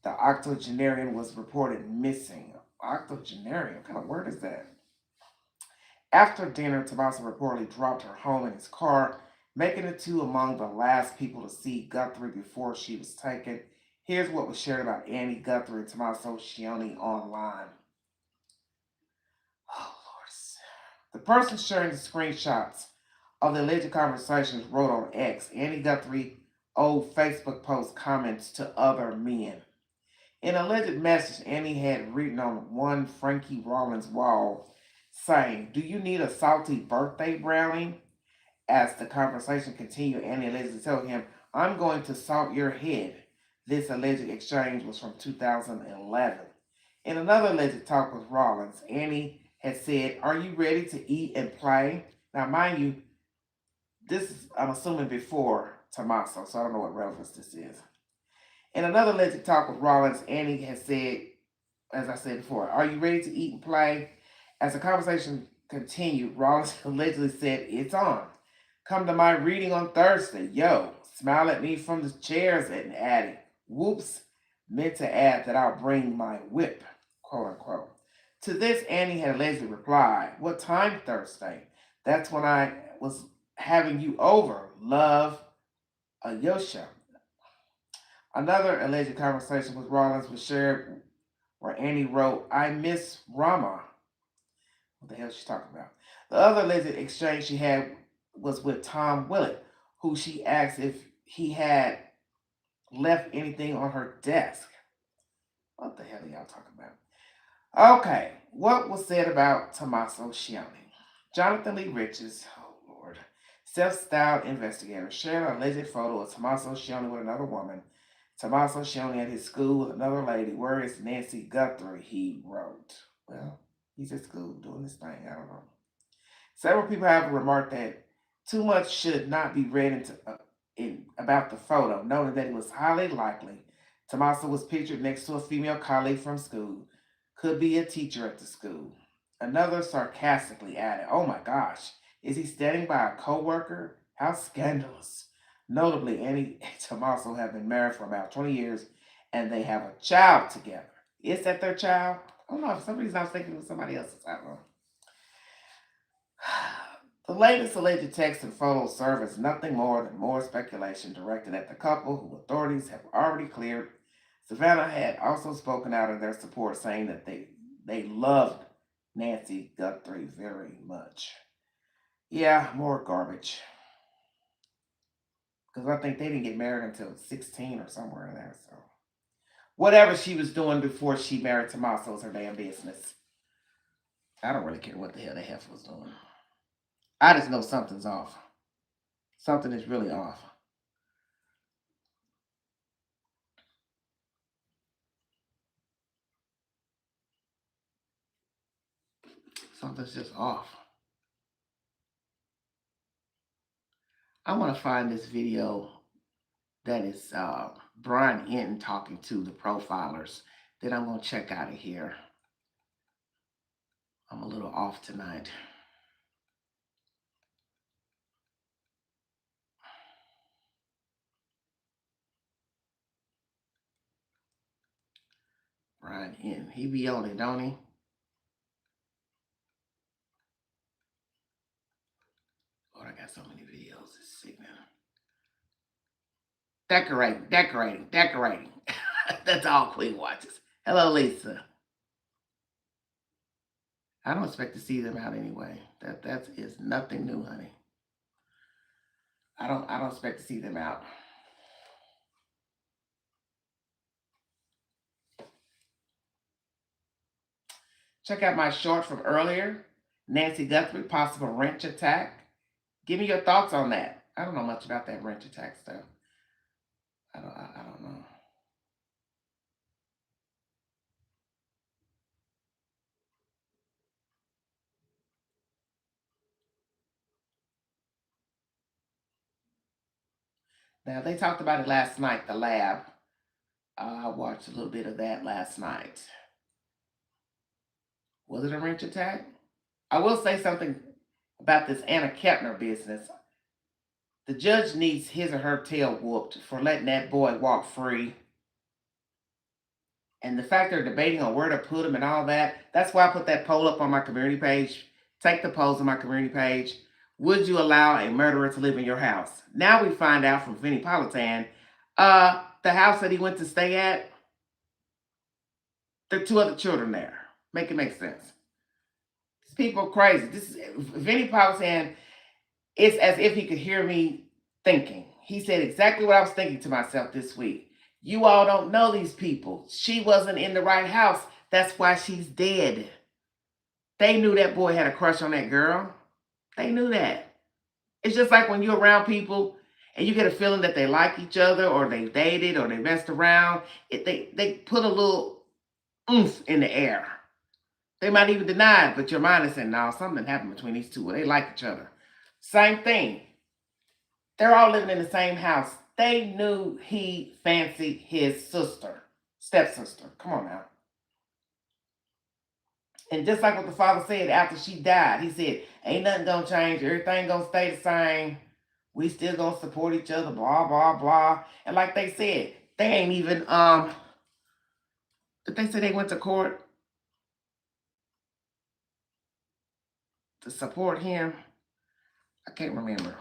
A: the octogenarian was reported missing. Octogenarian? What kind of word is that? After dinner, Tommaso reportedly dropped her home in his car, making the two among the last people to see Guthrie before she was taken. Here's what was shared about Annie Guthrie and Tommaso Scione online. Oh, Lord. The person sharing the screenshots of the alleged conversations wrote on X, Annie Guthrie old Facebook post comments to other men. In an alleged message Annie had written on one Frankie Rollins wall saying, "Do you need a salty birthday brownie?" As the conversation continued, Annie allegedly told him, "I'm going to salt your head." This alleged exchange was from 2011. In another alleged talk with Rollins, Annie had said, "Are you ready to eat and play?" Now, mind you, this is, I'm assuming, before Tommaso, so I don't know what relevance this is. In another alleged talk with Rollins, Annie had said, as I said before, "Are you ready to eat and play?" As the conversation continued, Rollins allegedly said, "It's on. Come to my reading on Thursday. Yo, smile at me from the chairs," and added, "Whoops," meant to add that I'll bring my whip, quote unquote. To this, Annie had allegedly replied, "What time Thursday? That's when I was having you over. Love, Ayosha." Another alleged conversation with Rollins was shared where Annie wrote, "I miss Rama." What the hell is she talking about? The other alleged exchange she had was with Tom Willett, who she asked if he had left anything on her desk. What the hell are y'all talking about? Okay, what was said about Tommaso Scione? Jonathan Lee Riches, oh Lord, self-styled investigator, shared an alleged photo of Tommaso Scione with another woman. Tommaso Scione at his school with another lady. Where is Nancy Guthrie? He wrote. Well, he's at school doing his thing. I don't know. Several people have remarked that too much should not be read about the photo, noting that it was highly likely Tommaso was pictured next to a female colleague from school, could be a teacher at the school. Another sarcastically added, "Oh my gosh, is he standing by a coworker? How scandalous." Notably, Annie and Tommaso have been married for about 20 years and they have a child together. Is that their child? I don't know. For some reason, I was thinking it was somebody else's. I don't know. The latest alleged text and photos serve as nothing more than more speculation directed at the couple, who authorities have already cleared. Savannah had also spoken out in their support, saying that they loved Nancy Guthrie very much. Yeah, more garbage. Because I think they didn't get married until 16 or somewhere in there. So whatever she was doing before she married Tommaso is her damn business. I don't really care what the hell the heifer was doing. I just know something's off. Something is really off. Something's just off. I want to find this video that is Brian Enton talking to the profilers. Then I'm going to check out of here. I'm a little off tonight. Brian Enton. He be on it, don't he? Lord, I got so many videos. It's sickening. Decorating, decorating, decorating. That's all Queen watches. Hello, Lisa. I don't expect to see them out anyway. That is nothing new, honey. I don't expect to see them out. Check out my short from earlier. Nancy Guthrie, possible wrench attack. Give me your thoughts on that. I don't know much about that wrench attack stuff. I don't know. Now they talked about it last night. The lab. I watched a little bit of that last night. Was it a wrench attack? I will say something about this Anna Kepner business. The judge needs his or her tail whooped for letting that boy walk free. And the fact they're debating on where to put him and all that, that's why I put that poll up on my community page. Take the polls on my community page. Would you allow a murderer to live in your house? Now we find out from Vinnie Politan, the house that he went to stay at, there are two other children there. Make it make sense. These people are crazy. This is Vinnie Politan. It's as if he could hear me thinking. He said exactly what I was thinking to myself this week. You all don't know these people. She wasn't in the right house. That's why she's dead. They knew that boy had a crush on that girl. They knew that. It's just like when you're around people and you get a feeling that they like each other or they dated or they messed around. They put a little oomph in the air. They might even deny it, but your mind is saying, no, something happened between these two. They like each other. Same thing. They're all living in the same house. They knew he fancied his sister, stepsister. Come on now. And just like what the father said after she died, he said, ain't nothing gonna change. Everything gonna stay the same. We still gonna support each other, blah, blah, blah. And like they said, they ain't even, did they say they went to court to support him? I can't remember.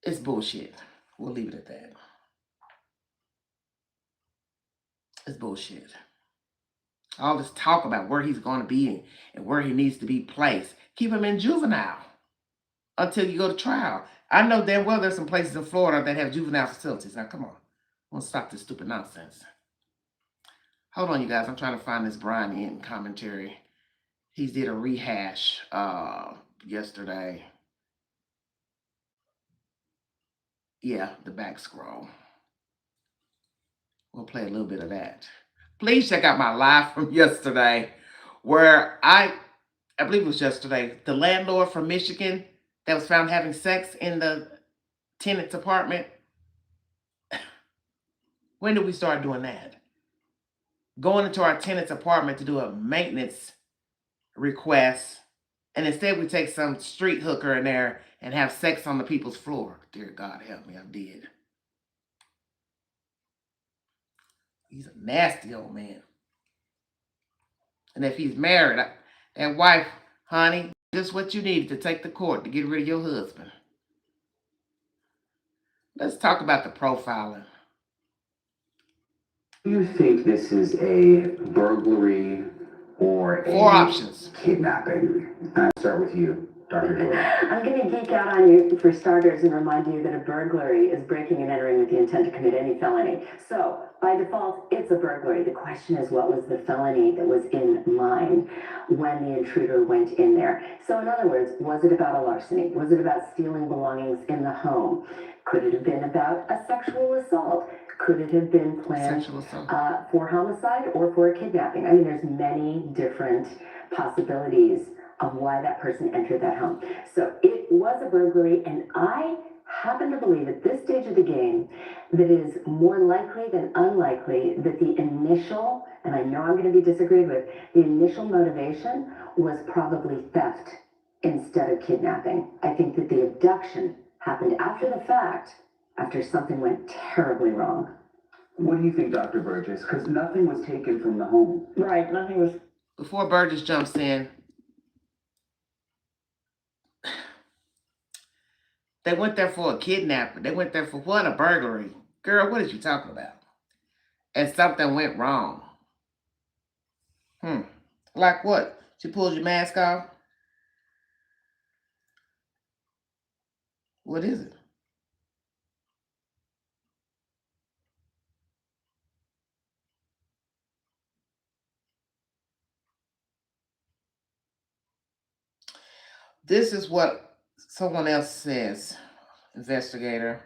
A: It's bullshit. We'll leave it at that. It's bullshit. All this talk about where he's going to be and where he needs to be placed. Keep him in juvenile until you go to trial. I know damn well there's some places in Florida that have juvenile facilities. Now, come on. I'm going to stop this stupid nonsense. Hold on, you guys. I'm trying to find this Brian Hinton commentary. He did a rehash yesterday. Yeah, the back scroll. We'll play a little bit of that. Please check out my live from yesterday where I believe it was yesterday, the landlord from Michigan that was found having sex in the tenant's apartment. When did we start doing that? Going into our tenant's apartment to do a maintenance request, and instead we take some street hooker in there and have sex on the people's floor. Dear God, help me, I did. He's a nasty old man. And if he's married, that wife, honey, just what you needed to take to court to get rid of your husband. Let's talk about the profiling.
C: Do you think this is a burglary or
A: Four options.
C: kidnapping? I'll start with you, Dr. Doyle.
F: I'm going to geek out on you for starters and remind you that a burglary is breaking and entering with the intent to commit any felony. So, by default, it's a burglary. The question is, what was the felony that was in mind when the intruder went in there? So, in other words, was it about a larceny? Was it about stealing belongings in the home? Could it have been about a sexual assault? Could it have been planned for homicide or for a kidnapping? I mean, there's many different possibilities of why that person entered that home. So it was a burglary, and I happen to believe at this stage of the game that it is more likely than unlikely that the initial, and I know I'm going to be disagreed with, the initial motivation was probably theft instead of kidnapping. I think that the abduction happened after the fact, after something went terribly wrong.
C: What do you think, Dr. Burgess? Because nothing was taken from the home.
F: Right, nothing was.
A: Before Burgess jumps in, they went there for a kidnapping. They went there for what? A burglary. Girl, what is you talking about? And something went wrong. Like what? She pulled your mask off? What is it? This is what someone else says, investigator.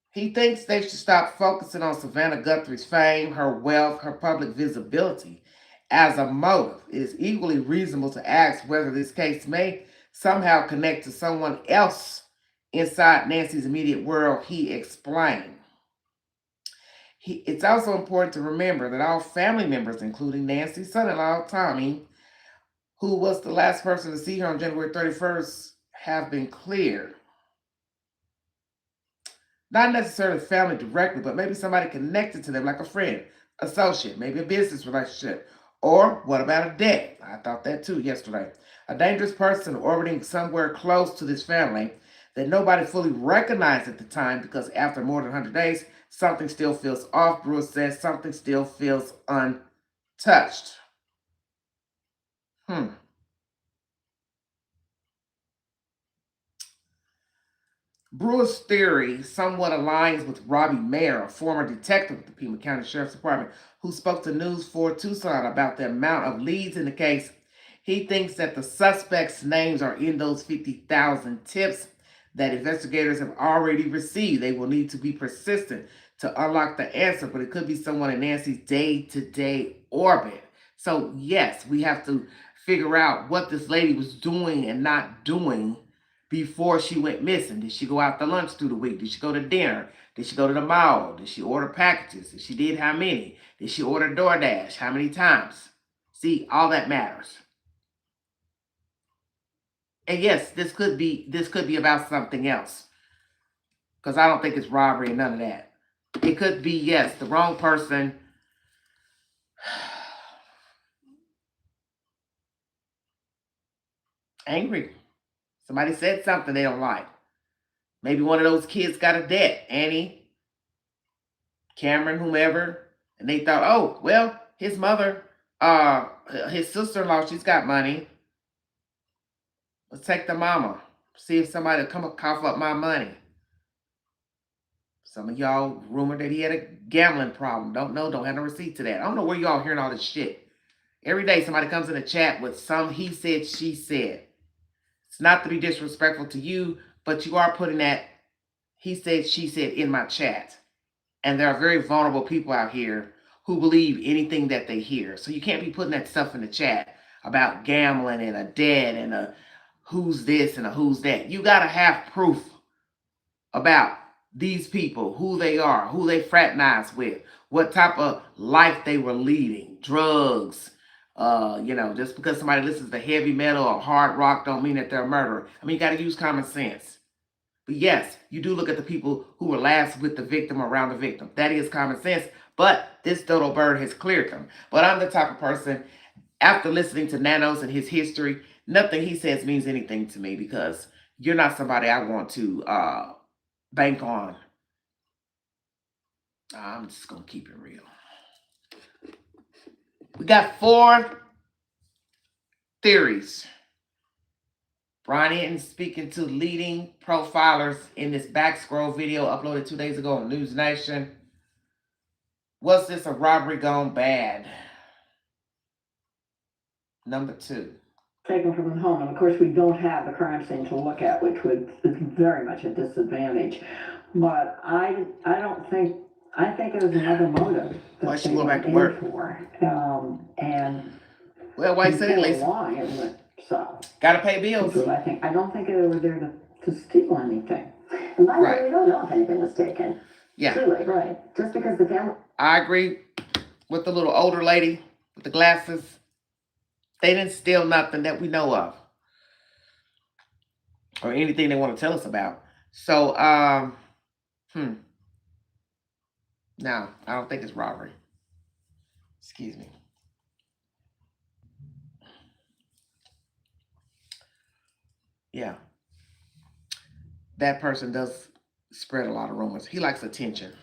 A: He thinks they should stop focusing on Savannah Guthrie's fame, her wealth, her public visibility as a motive. It is equally reasonable to ask whether this case may somehow connect to someone else inside Nancy's immediate world, he explained. It's also important to remember that all family members, including Nancy's son-in-law, Tommy, who was the last person to see her on January 31st, have been cleared. Not necessarily family directly, but maybe somebody connected to them, like a friend, associate, maybe a business relationship. Or what about a death? I thought that too yesterday. A dangerous person orbiting somewhere close to this family that nobody fully recognized at the time because after more than 100 days, something still feels off. Brewer says something still feels untouched. Hmm. Brewer's theory somewhat aligns with Robbie Mayer, a former detective with the Pima County Sheriff's Department, who spoke to News 4 Tucson about the amount of leads in the case. He thinks that the suspects' names are in those 50,000 tips that investigators have already received. They will need to be persistent to unlock the answer, but it could be someone in Nancy's day-to-day orbit. So, yes, we have to figure out what this lady was doing and not doing before she went missing. Did she go out to lunch through the week? Did she go to dinner? Did she go to the mall? Did she order packages? If she did, how many? Did she order DoorDash? How many times? See, all that matters. And yes, this could be about something else. Because I don't think it's robbery and none of that. It could be, yes, the wrong person. Angry. Somebody said something they don't like. Maybe one of those kids got a debt. Annie, Cameron, whomever. And they thought, oh, well, his mother, his sister-in-law, she's got money. Let's take the mama. See if somebody will come cough up my money. Some of y'all rumored that he had a gambling problem. Don't know, don't have no receipt to that. I don't know where y'all hearing all this shit. Every day somebody comes in the chat with some he said, she said. It's not to be disrespectful to you, but you are putting that he said, she said in my chat. And there are very vulnerable people out here who believe anything that they hear. So you can't be putting that stuff in the chat about gambling and a debt and a who's this and a who's that. You got to have proof about these people, who they are, who they fraternize with, what type of life they were leading, drugs. Just because somebody listens to heavy metal or hard rock don't mean that they're a murderer. I mean, you got to use common sense. But yes, you do look at the people who were last with the victim, around the victim. That is common sense. But this dodo bird has cleared them. But I'm the type of person, after listening to Nanos and his history, nothing he says means anything to me because you're not somebody I want to bank on. I'm just going to keep it real. We got 4 theories. Brian Hinton speaking to leading profilers in this back scroll video uploaded 2 days ago on News Nation. Was this a robbery gone bad? Number 2.
F: Taken from his home, and of course we don't have the crime scene to look at, which would is very much a disadvantage. But I think it was another motive
A: Why
F: that
A: she
F: they
A: go back
F: went
A: to
F: in
A: work?
F: for. And
A: Well, why you say that,
F: before
A: Lisa?
F: long, it went south.
A: Gotta pay bills.
F: Because I don't think they were there to steal anything. And by the way, we don't know if anything was taken.
A: Yeah.
F: Truly, right. Just because the family.
A: I agree with the little older lady with the glasses. They didn't steal nothing that we know of. Or anything they want to tell us about. So, no, I don't think it's robbery. Excuse me. Yeah. That person does spread a lot of rumors. He likes attention.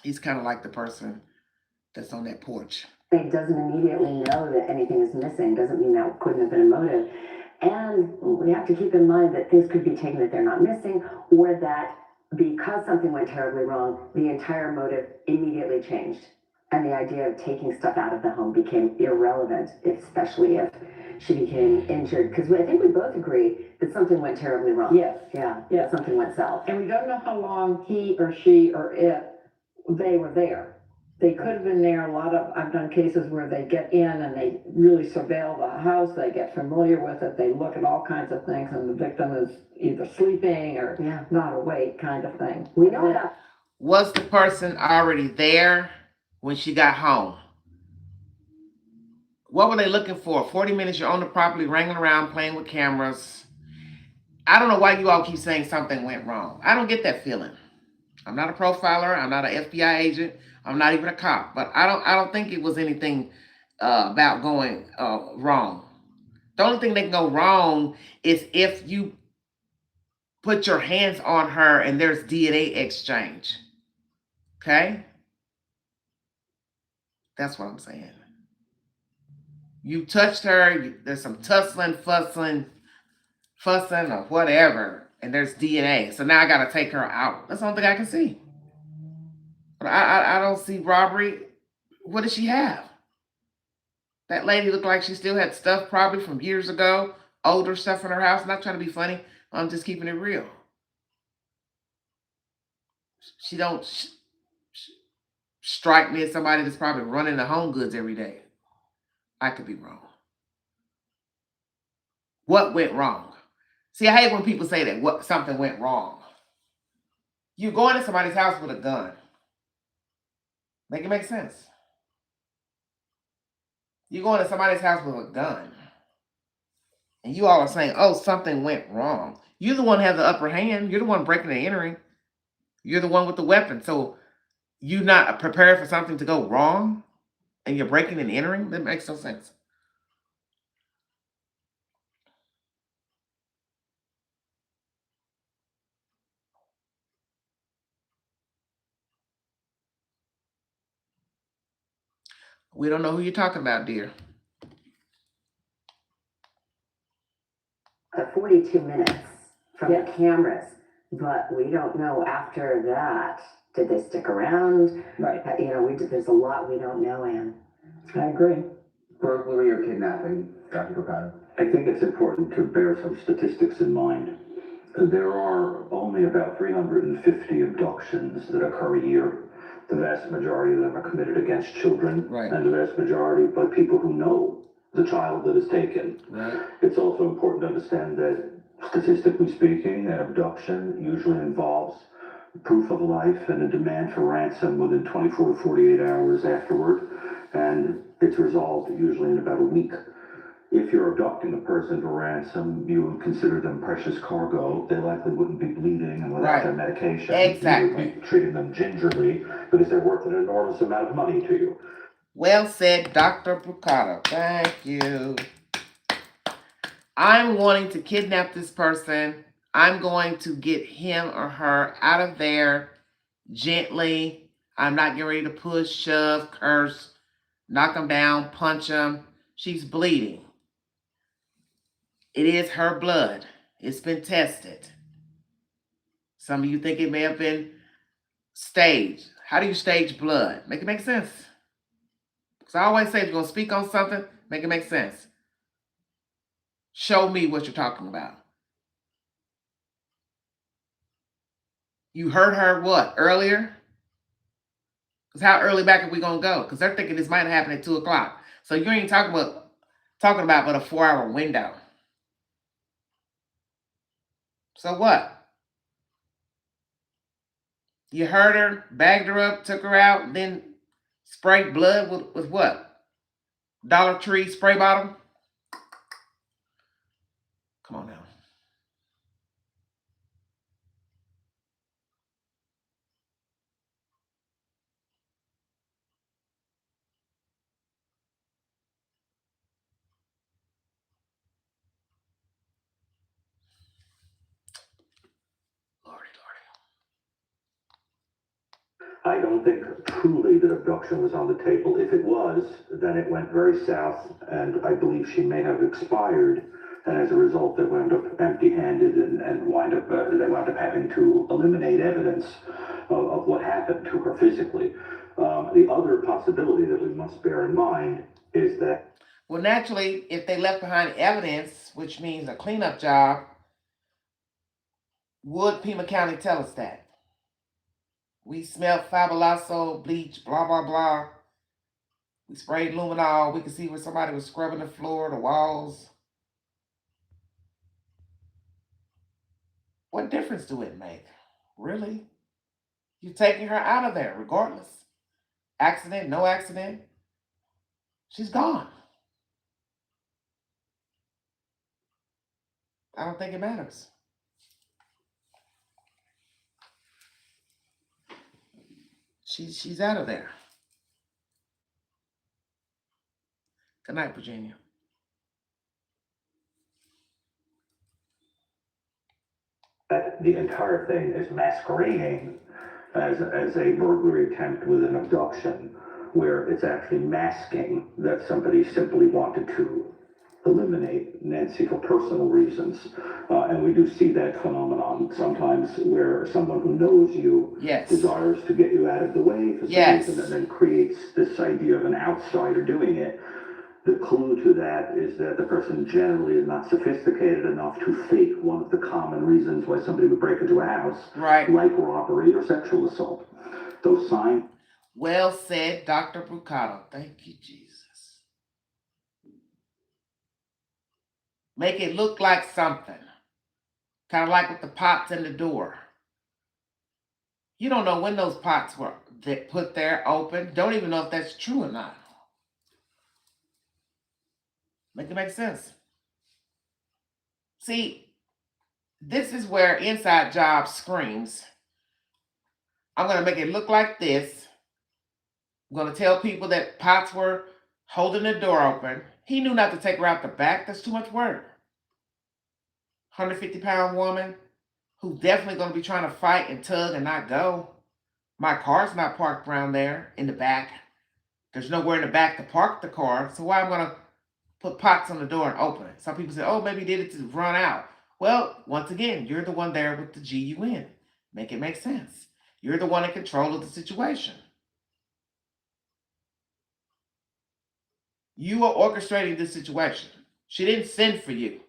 A: He's kind of like the person that's on that porch.
F: It doesn't immediately know that anything is missing, doesn't mean that couldn't have been a motive. And we have to keep in mind that things could be taken that they're not missing, or that because something went terribly wrong, the entire motive immediately changed. And the idea of taking stuff out of the home became irrelevant, especially if she became injured. Because I think we both agree that something went terribly wrong.
G: Yes.
F: Yeah, something went south.
G: And we don't know how long he or she or it, they were there. They could have been there. I've done cases where they get in and they really surveil the house. They get familiar with it. They look at all kinds of things, and the victim is either sleeping or not awake, kind of thing.
F: We know that.
A: Was the person already there when she got home? What were they looking for? 40 minutes, you're on the property, ringing around, playing with cameras. I don't know why you all keep saying something went wrong. I don't get that feeling. I'm not a profiler. I'm not an FBI agent. I'm not even a cop. But I don't think it was anything about going wrong. The only thing that can go wrong is if you put your hands on her and there's DNA exchange. Okay? That's what I'm saying. You touched her, there's some tussling, fussing, or whatever, and there's DNA. So now I got to take her out. That's the only thing I can see. But I don't see robbery. What does she have? That lady looked like she still had stuff probably from years ago, older stuff in her house. I'm not trying to be funny. I'm just keeping it real. She don't strike me as somebody that's probably running the home goods every day. I could be wrong. What went wrong? See, I hate when people say that something went wrong. You go into somebody's house with a gun. Make it make sense. You go into somebody's house with a gun. And you all are saying, oh, something went wrong. You're the one who has the upper hand. You're the one breaking and entering. You're the one with the weapon. So you're not prepared for something to go wrong and you're breaking and entering? That makes no sense. We don't know who you're talking about, dear.
F: 42 minutes from the cameras, but we don't know after that. Did they stick around?
G: Right,
F: There's a lot we don't know, Anne.
G: I agree.
C: Burglary or kidnapping, Dr. Picado?
B: I think it's important to bear some statistics in mind. There are only about 350 abductions that occur a year. The vast majority of them are committed against children,
A: Right.
B: and the vast majority by people who know the child that is taken.
A: Right.
B: It's also important to understand that, statistically speaking, an abduction usually involves proof of life and a demand for ransom within 24 to 48 hours afterward, and it's resolved usually in about a week. If you're abducting a person for ransom, you would consider them precious cargo. They likely wouldn't be bleeding and without their medication.
A: Exactly.
B: You would be treating them gingerly because they're worth an enormous amount of money to you.
A: Well said, Dr. Picado. Thank you. I'm wanting to kidnap this person. I'm going to get him or her out of there gently. I'm not getting ready to push, shove, curse, knock him down, punch him. She's bleeding. It is her blood. It's been tested. Some of you think it may have been staged. How do you stage blood? Make it make sense. Because I always say if you're going to speak on something, make it make sense. Show me what you're talking about. You heard her what? Earlier? Because how early back are we going to go? Because they're thinking this might happen at 2 o'clock. So you ain't talking about but a 4-hour window. So what? You heard her, bagged her up, took her out, then sprayed blood with what? Dollar Tree spray bottle? Come on now. Lordy, Lordy.
B: I don't think truly that abduction was on the table. If it was, then it went very south, and I believe she may have expired. And as a result, they wound up empty-handed and they wound up having to eliminate evidence of what happened to her physically. The other possibility that we must bear in mind is that.
A: Well, naturally, if they left behind evidence, which means a cleanup job, would Pima County tell us that? We smelled Fabuloso, bleach, blah, blah, blah. We sprayed luminol. We could see where somebody was scrubbing the floor, the walls. What difference do it make? Really? You're taking her out of there regardless. Accident, no accident, she's gone. I don't think it matters. She's out of there. Good night, Virginia.
H: That the entire thing is masquerading as a burglary attempt with an abduction, where it's actually masking that somebody simply wanted to eliminate Nancy for personal reasons. And we do see that phenomenon sometimes where someone who knows you
A: Yes.
H: desires to get you out of the way for some
A: Yes.
H: reason and then creates this idea of an outsider doing it. The clue to that is that the person generally is not sophisticated enough to fake one of the common reasons why somebody would break into a house,
A: Right.
H: like robbery or sexual assault. Those signs.
A: Well said, Dr. Brucato. Thank you, Jesus. Make it look like something. Kind of like with the pots in the door. You don't know when those pots were put there open. Don't even know if that's true or not. Make it make sense. See, this is where Inside Job screams, I'm going to make it look like this. I'm going to tell people that pots were holding the door open. He knew not to take her out the back. That's too much work. 150-pound woman who's definitely going to be trying to fight and tug and not go. My car's not parked around there in the back. There's nowhere in the back to park the car. So why am I going to put pots on the door and open it? Some people say, oh, maybe he did it to run out. Well, once again, you're the one there with the GUN. Make it make sense. You're the one in control of the situation. You are orchestrating this situation. She didn't send for you.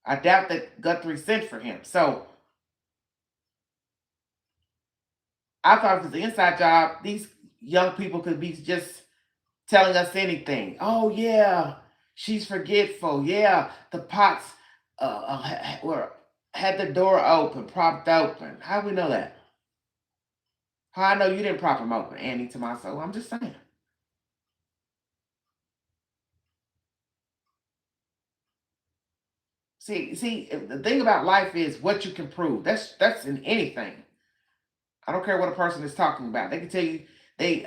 A: I doubt that Guthrie sent for him. So I thought if it was the inside job, these young people could be just telling us anything. Oh, yeah, she's forgetful. Yeah, the pots had the door open, propped open. How do we know that? How I know you didn't prop them open, Annie Tommaso? I'm just saying. See, the thing about life is what you can prove. That's in anything. I don't care what a person is talking about. They can tell you they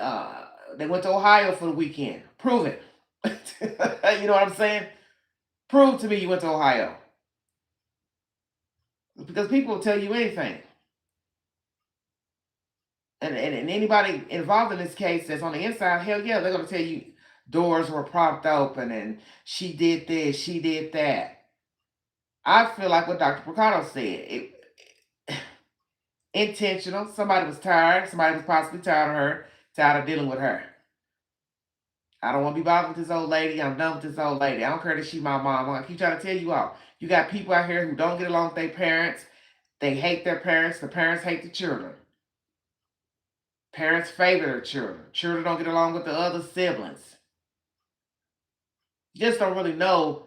A: went to Ohio for the weekend. Prove it. You know what I'm saying? Prove to me you went to Ohio. Because people will tell you anything. And anybody involved in this case that's on the inside, hell yeah, they're going to tell you doors were propped open and she did this, she did that. I feel like what Dr. Picado said. Intentional. Somebody was tired. Somebody was possibly tired of her, tired of dealing with her. I don't want to be bothered with this old lady. I'm done with this old lady. I don't care that she's my mom. I keep trying to tell you all. You got people out here who don't get along with their parents. They hate their parents. The parents hate the children. Parents favor their children. Children don't get along with the other siblings. You just don't really know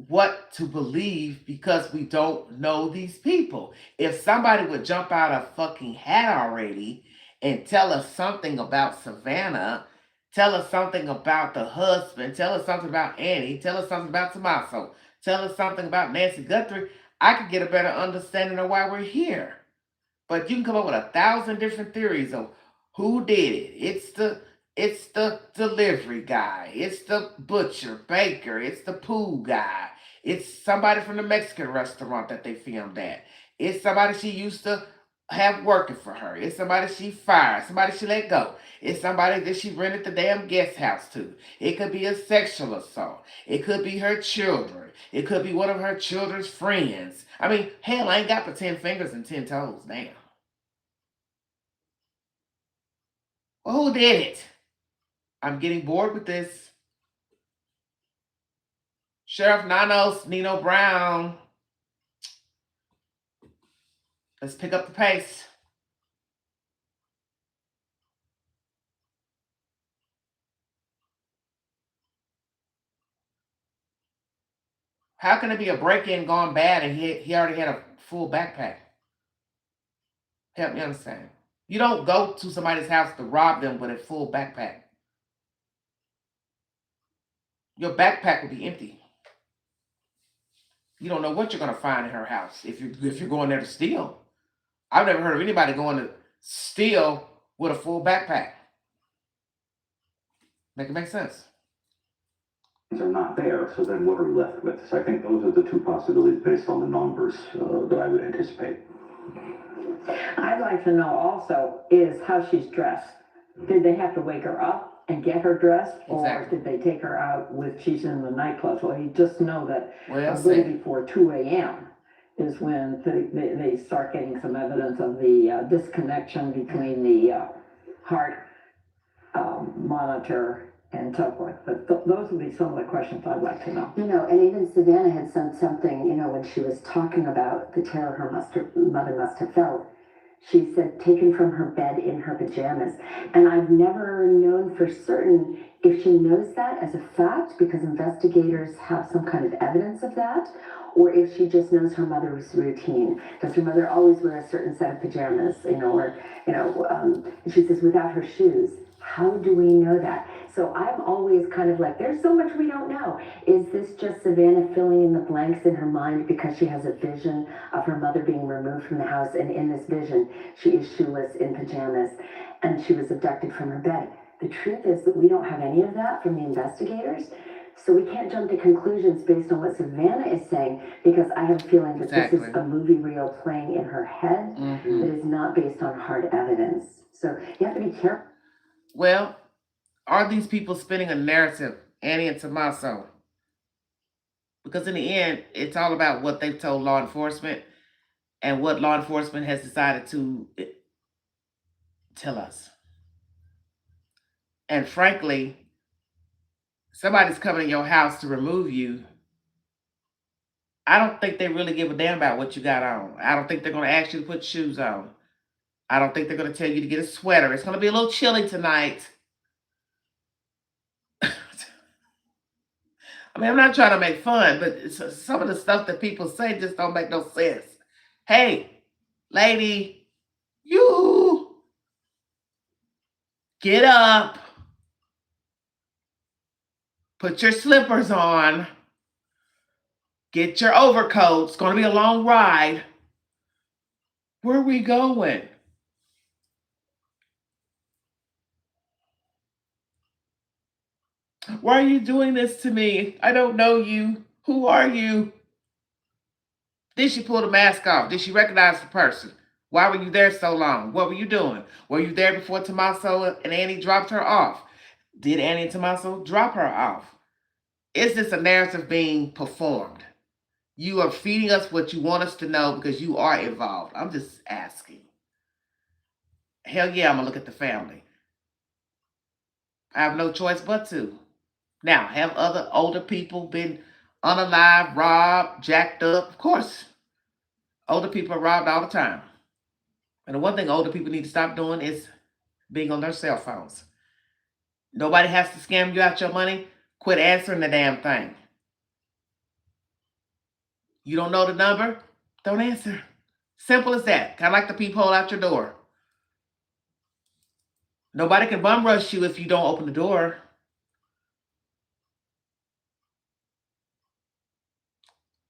A: what to believe because we don't know these people. If somebody would jump out a fucking hat already and tell us something about Savannah, tell us something about the husband, tell us something about Annie, tell us something about Tommaso, tell us something about Nancy Guthrie, I could get a better understanding of why we're here. But you can come up with 1,000 different theories of who did it. It's the delivery guy. It's the butcher, baker. It's the pool guy. It's somebody from the Mexican restaurant that they filmed at. It's somebody she used to have working for her. It's somebody she fired. Somebody she let go. It's somebody that she rented the damn guest house to. It could be a sexual assault. It could be her children. It could be one of her children's friends. I mean, hell, I ain't got but 10 fingers and 10 toes. Damn. Well, who did it? I'm getting bored with this. Sheriff Nanos, Nino Brown. Let's pick up the pace. How can it be a break-in gone bad and he already had a full backpack? Help me understand. You don't go to somebody's house to rob them with a full backpack. Your backpack will be empty. You don't know what you're going to find in her house if you're going there to steal. I've never heard of anybody going to steal with a full backpack. Make it make sense.
H: Are not there, so then what are we left with? So I think those are the two possibilities based on the numbers that I would anticipate.
G: I'd like to know also is how she's dressed. Did they have to wake her up and get her dressed, or
A: Exactly.
G: did they take her out with she's in the nightclub? Well, you just know that
A: Well,
G: a little before 2 a.m. is when they start getting some evidence of the disconnection between the heart monitor and so forth. But those would be some of the questions I'd like to know.
F: You know, and even Savannah had said something, you know, when she was talking about the terror her mother must have felt. She said taken from her bed in her pajamas. And I've never known for certain if she knows that as a fact, because investigators have some kind of evidence of that, or if she just knows her mother's routine. Does her mother always wear a certain set of pajamas, you know, or, you know, and she says without her shoes. How do we know that? So I'm always kind of like, there's so much we don't know. Is this just Savannah filling in the blanks in her mind because she has a vision of her mother being removed from the house, and in this vision, she is shoeless in pajamas, and she was abducted from her bed? The truth is that we don't have any of that from the investigators, so we can't jump to conclusions based on what Savannah is saying, because I have a feeling that this is a movie reel playing in her head that is not based on hard evidence. So you have to be careful.
A: Well, are these people spinning a narrative, Annie and Tommaso? Because in the end, it's all about what they've told law enforcement and what law enforcement has decided to tell us. And frankly, somebody's coming to your house to remove you. I don't think they really give a damn about what you got on. I don't think they're going to ask you to put shoes on. I don't think they're going to tell you to get a sweater. It's going to be a little chilly tonight. I mean, I'm not trying to make fun, but some of the stuff that people say just don't make no sense. Hey, lady, you get up, put your slippers on, get your overcoat. It's going to be a long ride. Where are we going? Why are you doing this to me? I don't know you. Who are you? Did she pull the mask off? Did she recognize the person? Why were you there so long? What were you doing? Were you there before Tommaso and Annie dropped her off? Did Annie and Tommaso drop her off? Is this a narrative being performed? You are feeding us what you want us to know because you are involved. I'm just asking. Hell yeah, I'm going to look at the family. I have no choice but to. Now, have other older people been unalive, robbed, jacked up? Of course. Older people are robbed all the time. And the one thing older people need to stop doing is being on their cell phones. Nobody has to scam you out your money. Quit answering the damn thing. You don't know the number? Don't answer. Simple as that. Kind of like the peephole out your door. Nobody can bum rush you if you don't open the door.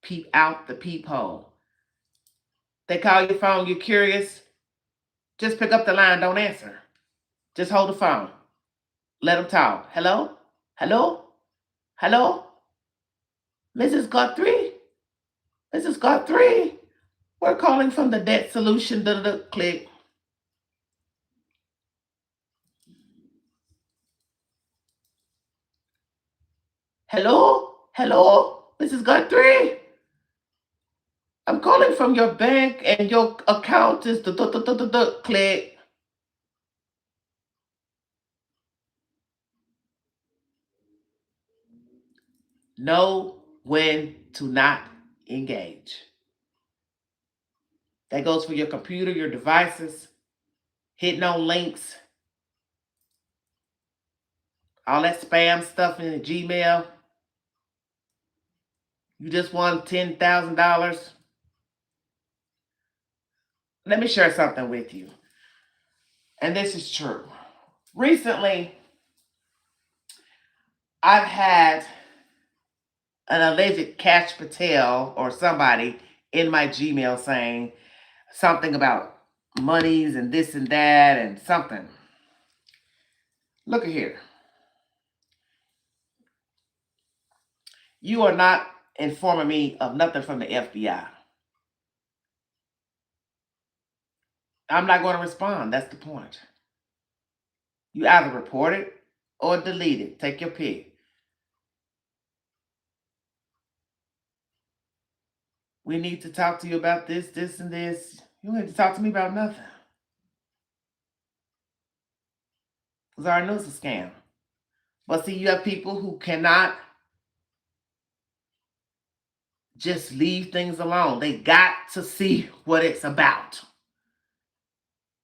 A: Peep out the peephole. They call your phone, you're curious. Just pick up the line, don't answer. Just hold the phone. Let them talk. Hello? Hello? Hello? Mrs. Guthrie? Mrs. Guthrie? We're calling from the debt solution. Click. Hello? Hello? Mrs. Guthrie? I'm calling from your bank and your account is click. Know when to not engage. That goes for your computer, your devices, hitting on links, all that spam stuff in the Gmail. You just won $10,000. Let me share something with you. and this is true. Recently, I've had an alleged Cash Patel or somebody in my Gmail saying something about monies and this and that and something. Look at here. You are not informing me of nothing from the FBI. I'm not going to respond. That's the point. You either report it or delete it. Take your pick. We need to talk to you about this, this, and this. You don't need to talk to me about nothing. Because I already know it's a scam. But see, you have people who cannot just leave things alone. They got to see what it's about.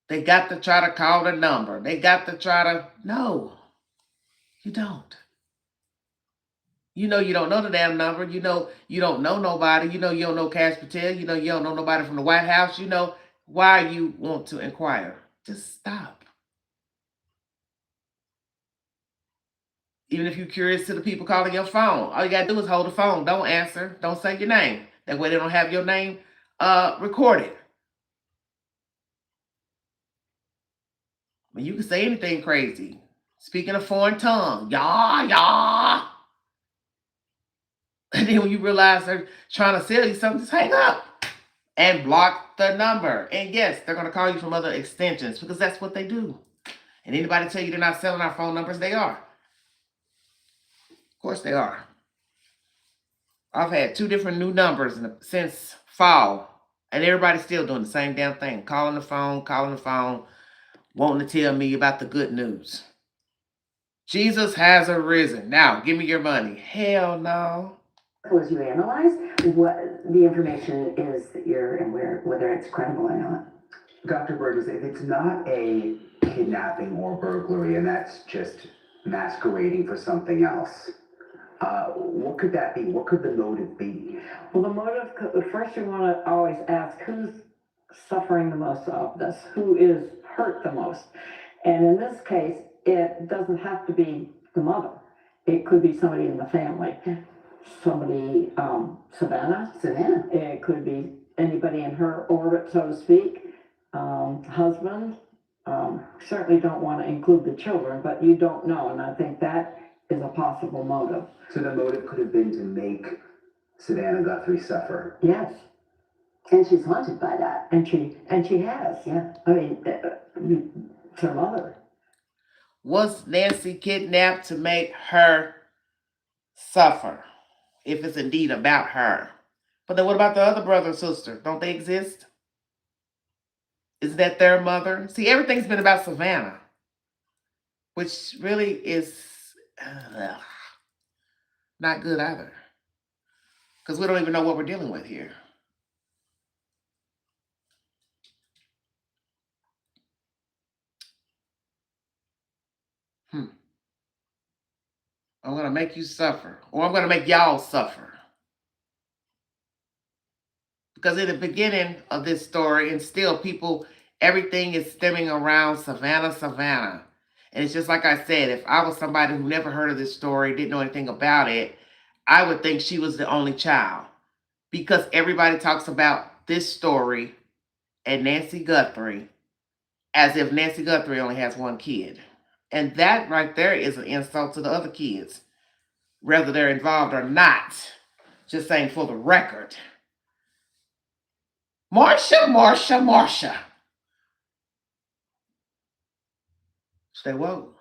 A: They got to try to call the number. They got to try to... No, you don't. You know you don't know the damn number. You know you don't know nobody. You know you don't know Cash Patel. You know you don't know nobody from the White House. You know why you want to inquire. Just stop. Even if you're curious to the people calling your phone, all you got to do is hold the phone. Don't answer. Don't say your name. That way they don't have your name recorded. But you can say anything crazy. Speaking a foreign tongue. Yah, yah. And then when you realize they're trying to sell you something, just hang up and block the number. And yes, they're going to call you from other extensions because that's what they do. And anybody tell you they're not selling our phone numbers, they are. Of course they are. I've had 2 different new numbers since fall, and everybody's still doing the same damn thing. Calling the phone, wanting to tell me about the good news. Jesus has arisen. Now, give me your money. Hell no.
F: As you analyze what the information is that you're and whether it's credible or not.
C: Dr. Burgess, if it's not a kidnapping or burglary and that's just masquerading for something else, what could that be? What could the motive be?
G: Well, the motive, first you want to always ask who's suffering the most of this, who is hurt the most. And in this case, it doesn't have to be the mother. It could be somebody in the family. Somebody, Savannah. It could be anybody in her orbit, so to speak. Husband. Certainly don't want to include the children, but you don't know. And I think that is a possible motive.
C: So the motive could have been to make Savannah Guthrie suffer.
G: Yes.
F: And she's haunted by that.
G: And she has.
F: Yeah.
G: I mean, it's her mother.
A: Was Nancy kidnapped to make her suffer? If it's indeed about her. But then what about the other brother and sister? Don't they exist? Is that their mother? See, everything's been about Savannah, which really is not good either. Because we don't even know what we're dealing with here. I'm going to make you suffer, or I'm going to make y'all suffer. Because in the beginning of this story, and still people, everything is stemming around Savannah. And it's just like I said, if I was somebody who never heard of this story, didn't know anything about it, I would think she was the only child. Because everybody talks about this story and Nancy Guthrie as if Nancy Guthrie only has one kid. And that right there is an insult to the other kids, whether they're involved or not. Just saying for the record. Marsha. Stay woke.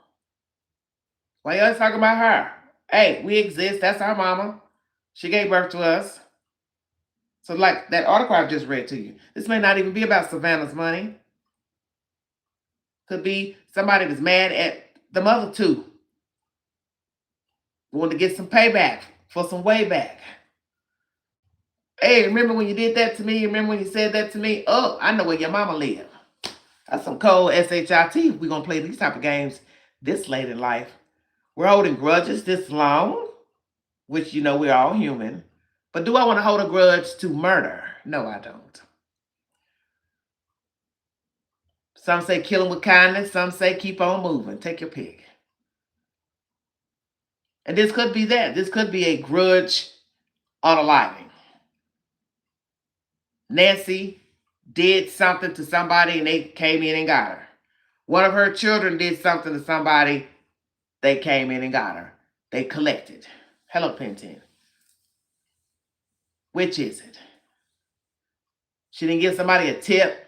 A: Why you always talking about her? Hey, we exist. That's our mama. She gave birth to us. So like that article I just read to you, this may not even be about Savannah's money. Could be somebody that's mad at the mother too. Want to get some payback for some way back. Hey, remember when you did that to me? Remember when you said that to me? Oh, I know where your mama live. That's some cold SHIT. We're going to play these type of games this late in life. We're holding grudges this long, which, you know, we're all human. But do I want to hold a grudge to murder? No, I don't. Some say kill them with kindness. Some say keep on moving. Take your pick. And this could be that. This could be a grudge unaliving. Nancy did something to somebody and they came in and got her. One of her children did something to somebody, they came in and got her. They collected. Hello, Pentin. Which is it? She didn't give somebody a tip.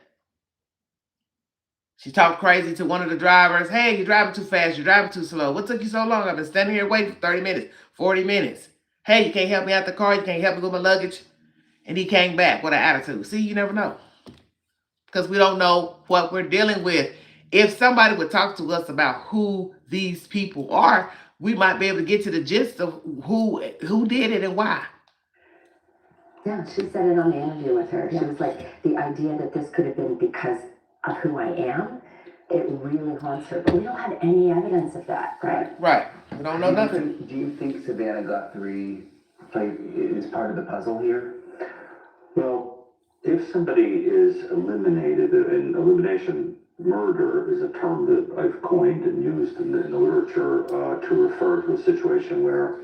A: She talked crazy to one of the drivers. Hey, you're driving too fast. You're driving too slow. What took you so long? I've been standing here waiting for 30 minutes, 40 minutes. Hey, you can't help me out the car. You can't help me with my luggage. And he came back with an attitude. See, you never know. Because we don't know what we're dealing with. If somebody would talk to us about who these people are, we might be able to get to the gist of who did it and why.
F: Yeah, she said it on the interview with her. She was like, the idea that this could have been because of who I am, it really haunts her. But we don't have any evidence of that, right?
A: Right. We don't know nothing.
I: Do you think Savannah Guthrie is part of the puzzle here?
H: Well, if somebody is eliminated, and elimination murder is a term that I've coined and used in the literature to refer to a situation where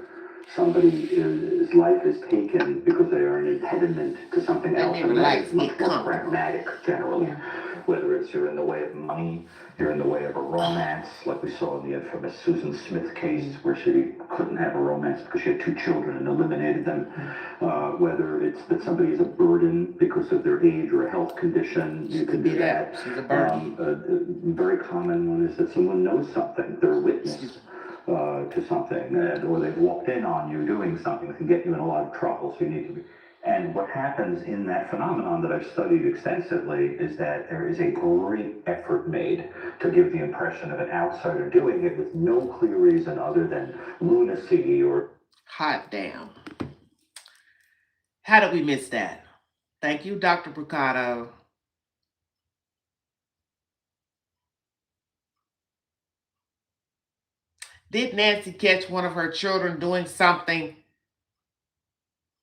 H: somebody's life is taken because they are an impediment to something else. And that is much more pragmatic generally.
F: Yeah.
H: Whether it's you're in the way of money, you're in the way of a romance, like we saw in the infamous Susan Smith case, where she couldn't have a romance because she had 2 children and eliminated them. Whether it's that somebody is a burden because of their age or a health condition, you can do that.
A: She's a burden.
H: A very common one is that someone knows something, they're a witness to something, or they've walked in on you doing something that can get you in a lot of trouble, so you need to be. And what happens in that phenomenon that I've studied extensively is that there is a great effort made to give the impression of an outsider doing it with no clear reason other than lunacy or...
A: Hot damn. How did we miss that? Thank you, Dr. Brucato. Did Nancy catch one of her children doing something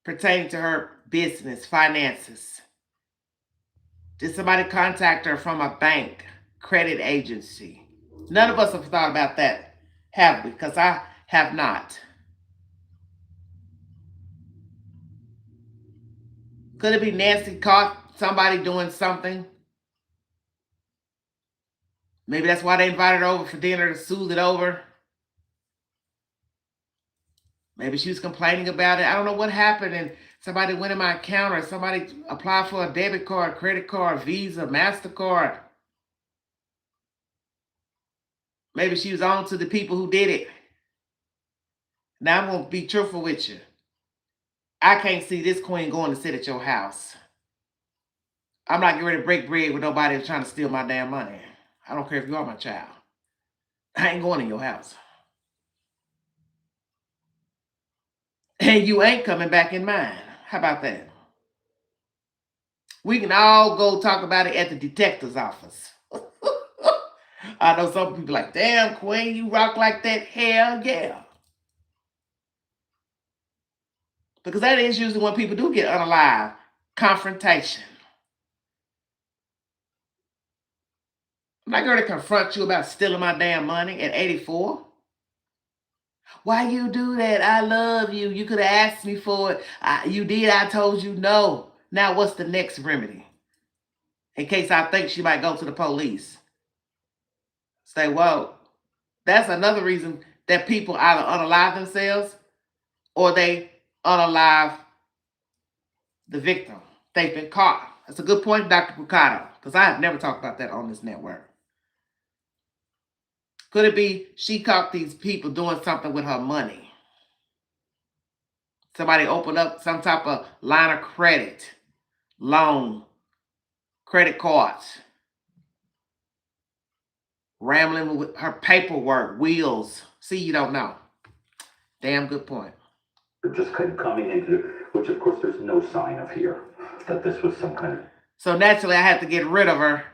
A: pertaining to her business, finances? Did somebody contact her from a bank, credit agency? None of us have thought about that, have we? Because I have not. Could it be Nancy caught somebody doing something? Maybe that's why they invited her over for dinner to soothe it over. Maybe she was complaining about it. I don't know what happened, and somebody went in my account, or somebody applied for a debit card, credit card, Visa, MasterCard. Maybe she was on to the people who did it. Now I'm going to be truthful with you. I can't see this queen going to sit at your house. I'm not getting ready to break bread with nobody who's trying to steal my damn money. I don't care if you are my child. I ain't going in your house. And you ain't coming back in mine. How about that? We can all go talk about it at the detective's office. I know some people like, damn, Queen, you rock like that. Hell yeah. Because that is usually when people do get unalive. Confrontation. I'm not going to confront you about stealing my damn money at 84. Why you do that? I love you. You could have asked me for it. You did. I told you no. Now what's the next remedy? In case I think she might go to the police. Say, well, that's another reason that people either unalive themselves or they unalive the victim. They've been caught. That's a good point, Dr. Brucato, because I have never talked about that on this network. Could it be she caught these people doing something with her money? Somebody opened up some type of line of credit, loan, credit cards, rambling with her paperwork, wheels. See, you don't know. Damn good point.
H: just kind of coming into, which of course there's no sign of here, that this was some kind of...
A: So naturally I had to get rid of her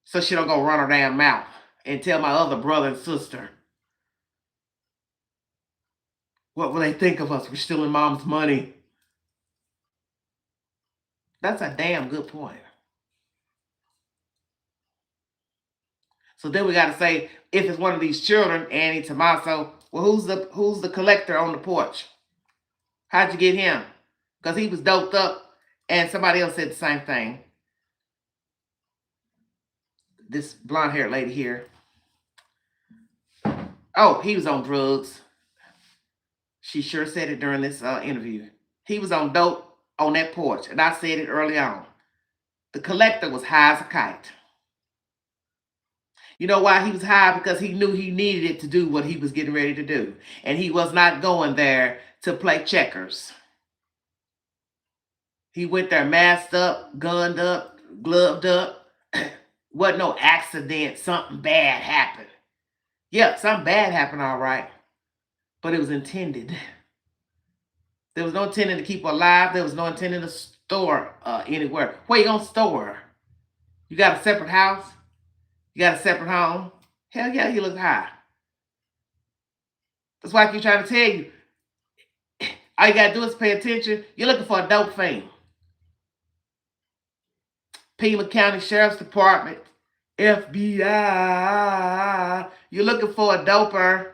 A: so she don't go run her damn mouth and tell my other brother and sister. What will they think of us? We're stealing mom's money. That's a damn good point. So then we got to say, if it's one of these children, Annie, Tommaso, well, who's the collector on the porch? How'd you get him? Because he was doped up, and somebody else said the same thing. This blonde-haired lady here. Oh, he was on drugs. She sure said it during this interview. He was on dope on that porch, and I said it early on. The collector was high as a kite. You know why he was high? Because he knew he needed it to do what he was getting ready to do. And he was not going there to play checkers. He went there masked up, gunned up, gloved up. Wasn't no accident, something bad happened. Yeah, something bad happened, all right. But it was intended. There was no intending to keep her alive. There was no intending to store anywhere. Where you gonna store her? You got a separate house? You got a separate home? Hell yeah, he looked high. That's why I keep trying to tell you. All you gotta do is pay attention. You're looking for a dope fiend. Pima County Sheriff's Department, FBI. You're looking for a doper.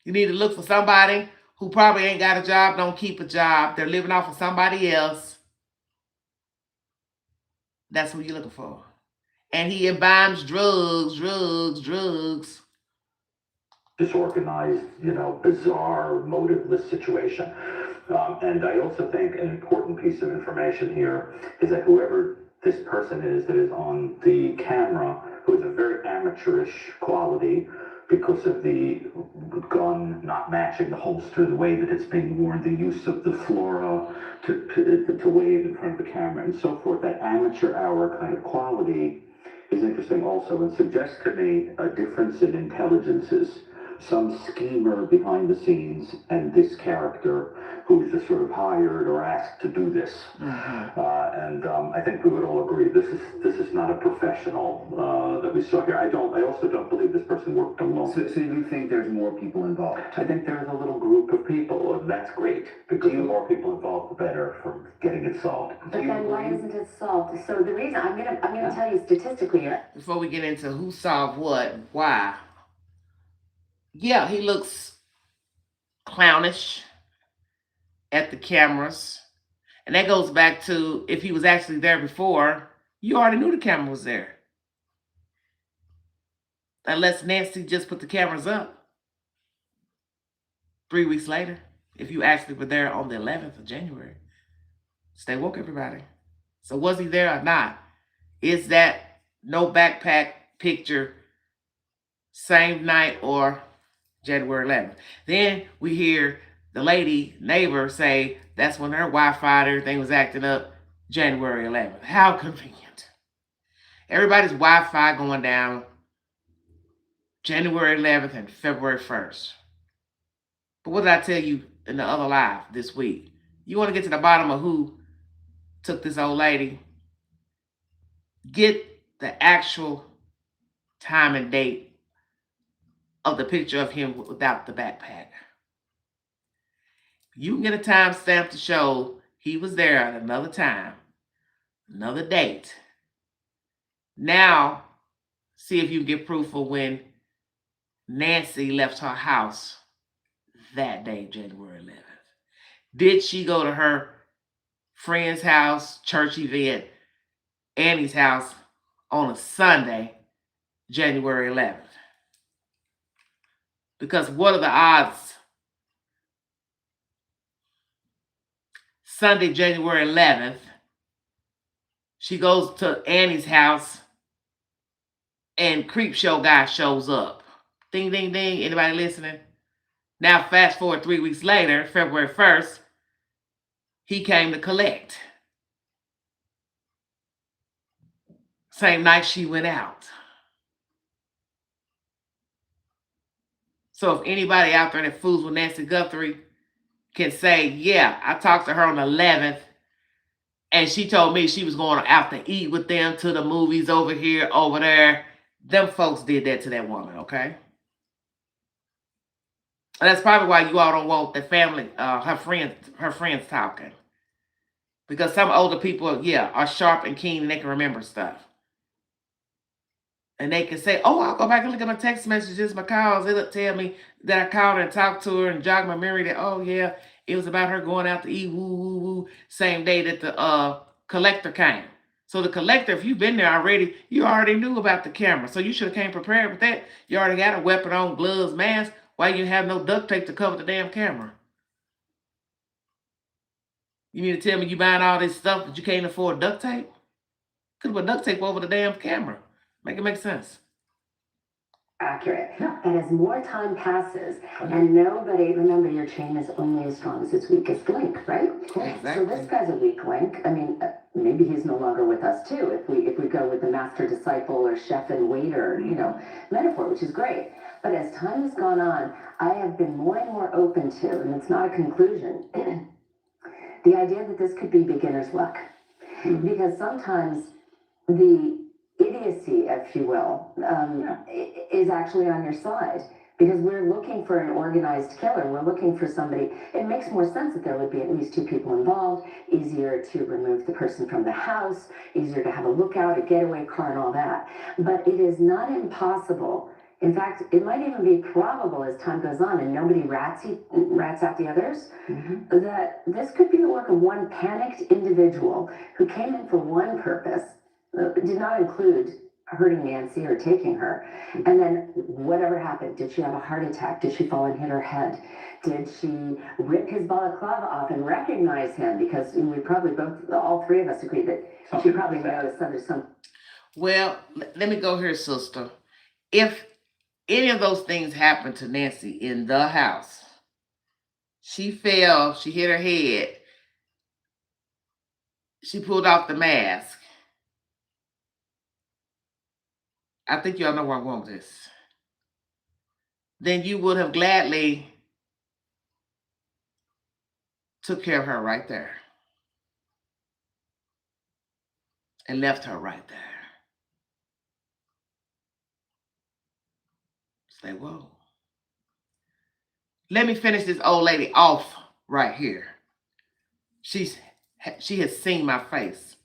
A: You need to look for somebody who probably ain't got a job, don't keep a job. They're living off of somebody else. That's who you're looking for. And he imbibes drugs.
H: Disorganized, bizarre, motiveless situation. And I also think an important piece of information here is that whoever this person is that is on the camera, who is a very amateurish quality because of the gun not matching the holster, the way that it's being worn, the use of the flora to wave in front of the camera and so forth, that amateur hour kind of quality is interesting also and suggests to me a difference in intelligences. Some schemer behind the scenes and this character who's just sort of hired or asked to do this. And I think we would all agree this is not a professional that we saw here. I also don't believe this person worked alone.
I: So you think there's more people involved?
H: I think there's a little group of people, and that's great because the more people involved, the better for getting it solved.
F: But then why isn't it solved? So the reason I'm gonna tell you statistically.
A: Before we get into who solved what, why. Yeah, he looks clownish at the cameras. And that goes back to if he was actually there before, you already knew the camera was there. Unless Nancy just put the cameras up 3 weeks later, if you actually were there on the 11th of January. Stay woke, everybody. So was he there or not? Is that no backpack picture same night or January 11th? Then we hear the lady neighbor say that's when her Wi-Fi and everything was acting up, January 11th. How convenient. Everybody's Wi-Fi going down January 11th and February 1st. But what did I tell you in the other live this week? You want to get to the bottom of who took this old lady? Get the actual time and date of the picture of him without the backpack. You can get a timestamp to show he was there at another time, another date. Now, see if you can get proof of when Nancy left her house that day, January 11th. Did she go to her friend's house, church event, Annie's house on a Sunday, January 11th? Because what are the odds? Sunday, January 11th, she goes to Annie's house and Creep Show guy shows up. Ding, ding, ding. Anybody listening? Now, fast forward 3 weeks later, February 1st, he came to collect. Same night she went out. So if anybody out there that fools with Nancy Guthrie can say, yeah, I talked to her on the 11th, and she told me she was going out to eat with them to the movies over here, over there. Them folks did that to that woman, okay? And that's probably why you all don't want the family, her friends talking. Because some older people, yeah, are sharp and keen and they can remember stuff. And they can say, oh, I'll go back and look at my text messages, my calls. It'll tell me that I called her and talked to her and jog my memory that, oh, yeah, it was about her going out to eat, woo, woo, woo, same day that the collector came. So the collector, if you've been there already, you already knew about the camera. So you should have came prepared with that. You already got a weapon on, gloves, mask. Why you have no duct tape to cover the damn camera? You mean to tell me you buying all this stuff but you can't afford duct tape? Could put duct tape over the damn camera. Make it make sense.
F: Accurate. But as more time passes, and nobody, remember, your chain is only as strong as its weakest link, right?
A: Exactly.
F: So this guy's a weak link. I mean, maybe he's no longer with us too. If we go with the master disciple or chef and waiter, metaphor, which is great. But as time has gone on, I have been more and more open to, and it's not a conclusion, the idea that this could be beginner's luck, because sometimes the idiocy, if you will, is actually on your side, because we're looking for an organized killer. We're looking for somebody. It makes more sense that there would be at least 2 people involved, easier to remove the person from the house, easier to have a lookout, a getaway car, and all that. But it is not impossible. In fact, it might even be probable as time goes on and nobody rats out the others, that this could be the work of one panicked individual who came in for one purpose, did not include hurting Nancy or taking her. And then whatever happened, did she have a heart attack? Did she fall and hit her head? Did she rip his balaclava off and recognize him? Because we probably all 3 of us agree that she probably noticed under some.
A: Well, let me go here, sister. If any of those things happened to Nancy in the house, she fell, she hit her head, she pulled off the mask. I think y'all know where I'm going with this. Then you would have gladly took care of her right there and left her right there. Say, whoa. Let me finish this old lady off right here. She has seen my face.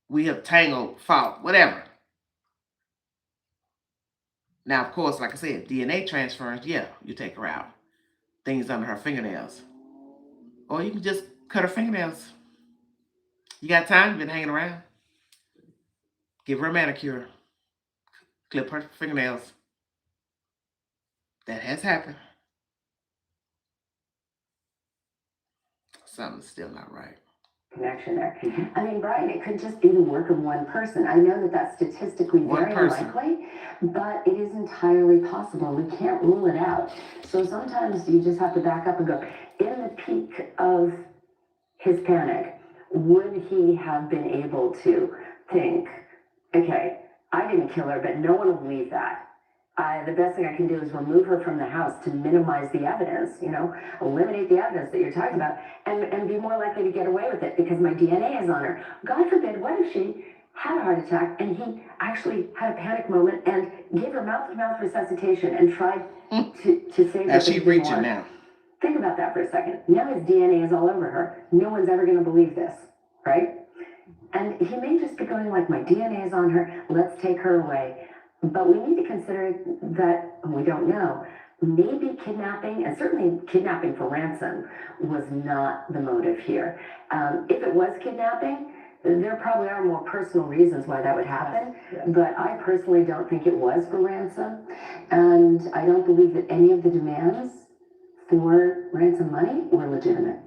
A: We have tangled, fought, whatever. Now, of course, like I said, DNA transference, yeah, you take her out. Things under her fingernails. Or you can just cut her fingernails. You got time? You've been hanging around? Give her a manicure. Clip her fingernails. That has happened. Something's still not right.
F: Connection there. I mean, Brian, it could just be the work of one person. I know that that's statistically very unlikely, but it is entirely possible. We can't rule it out. So sometimes you just have to back up and go, in the peak of his panic, would he have been able to think, okay, I didn't kill her, but no one will believe that. The best thing I can do is remove her from the house to minimize the evidence, eliminate the evidence that you're talking about, and be more likely to get away with it because my DNA is on her. God forbid, what if she had a heart attack and he actually had a panic moment and gave her mouth-to-mouth resuscitation and tried to save her?
A: Now she's reaching now.
F: Think about that for a second. Now his DNA is all over her. No one's ever going to believe this, right? And he may just be going like, my DNA is on her, let's take her away. But we need to consider that, we don't know, maybe kidnapping, and certainly kidnapping for ransom, was not the motive here. If it was kidnapping, there probably are more personal reasons why that would happen, but I personally don't think it was for ransom, and I don't believe that any of the demands for ransom money were legitimate.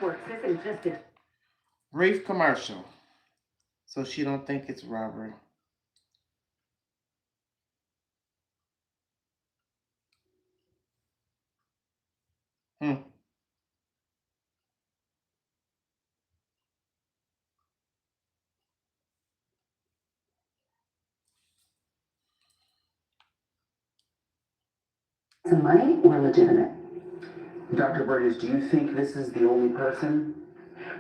F: This is just a
A: brief commercial, so she don't think it's robbery.
F: Some money were legitimate.
I: Dr. Burgess, do you think this is the only person?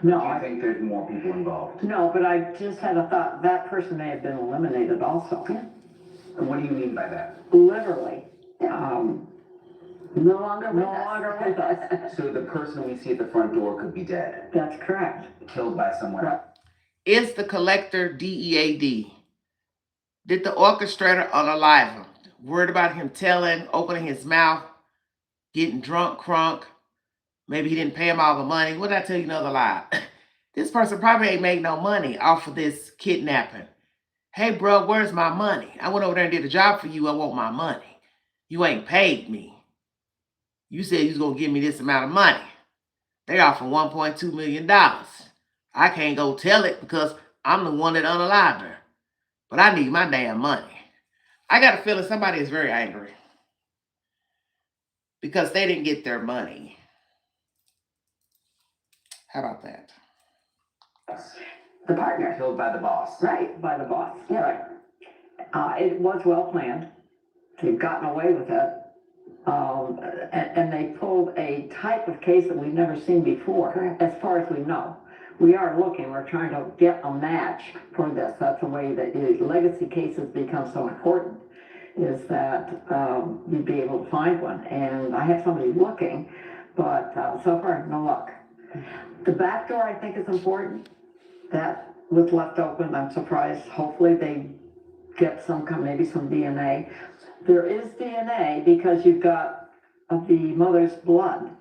G: No,
I: I think there's more people involved.
G: No, but I just had a thought, that person may have been eliminated also.
I: And what do you mean by that?
G: Literally.
F: No longer with us.
I: So the person we see at the front door could be dead.
G: That's correct.
I: Killed by someone else.
A: Is the collector DEAD? Did the orchestrator unalive him? Worried about him telling, opening his mouth, getting drunk, crunk. Maybe he didn't pay him all the money. What did I tell you another lie? This person probably ain't made no money off of this kidnapping. Hey, bro, where's my money? I went over there and did a job for you. I want my money. You ain't paid me. You said you was going to give me this amount of money. They offer $1.2 million. I can't go tell it because I'm the one that unalived her. But I need my damn money. I got a feeling somebody is very angry because they didn't get their money. How about that?
F: The partner.
I: Killed by the boss.
F: Right.
G: By the boss.
F: Yeah.
G: Right. It was well planned. They've gotten away with it. And they pulled a type of case that we've never seen before,
F: Correct.
G: as far as we know. We are looking, we're trying to get a match for this. That's the way that legacy cases become so important, is that you'd be able to find one. And I have somebody looking, but so far, no luck. The back door, I think, is important. That was left open. I'm surprised. Hopefully they get maybe some DNA. There is DNA because you've got the mother's blood.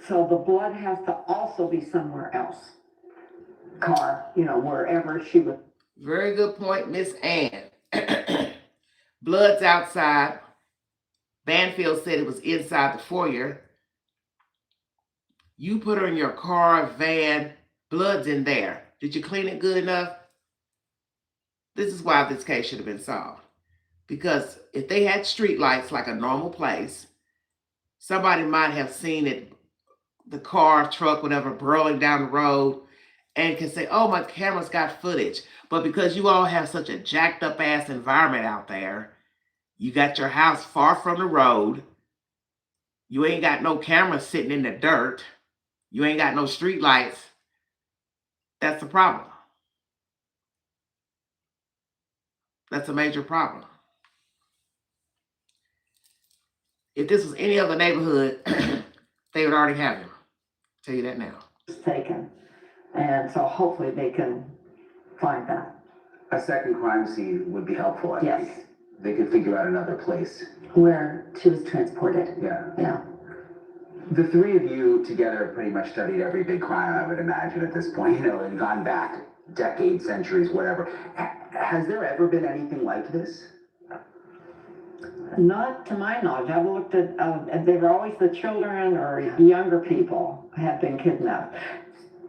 G: So the blood has to also be somewhere else. Car, wherever she would.
A: Very good point, Miss Ann. Blood's outside. Banfield said it was inside the foyer. You put her in your car, van, blood's in there. Did you clean it good enough? This is why this case should have been solved. Because if they had street lights like a normal place, somebody might have seen it, the car, truck, whatever, burrowing down the road, and can say, oh, my camera's got footage. But because you all have such a jacked up ass environment out there, you got your house far from the road, you ain't got no camera sitting in the dirt, you ain't got no street lights, that's the problem. That's a major problem. If this was any other neighborhood, they would already have him. I'll tell you that now.
G: Taken. And so hopefully they can find that.
I: A second crime scene would be helpful, I
G: Yes.
I: think. They could figure out another place.
F: Where she was transported.
I: Yeah.
F: Yeah.
I: The three of you together pretty much studied every big crime, I would imagine, at this point, and gone back decades, centuries, whatever. Has there ever been anything like this?
G: Not to my knowledge. I've looked at, they were always the children or younger people have been kidnapped.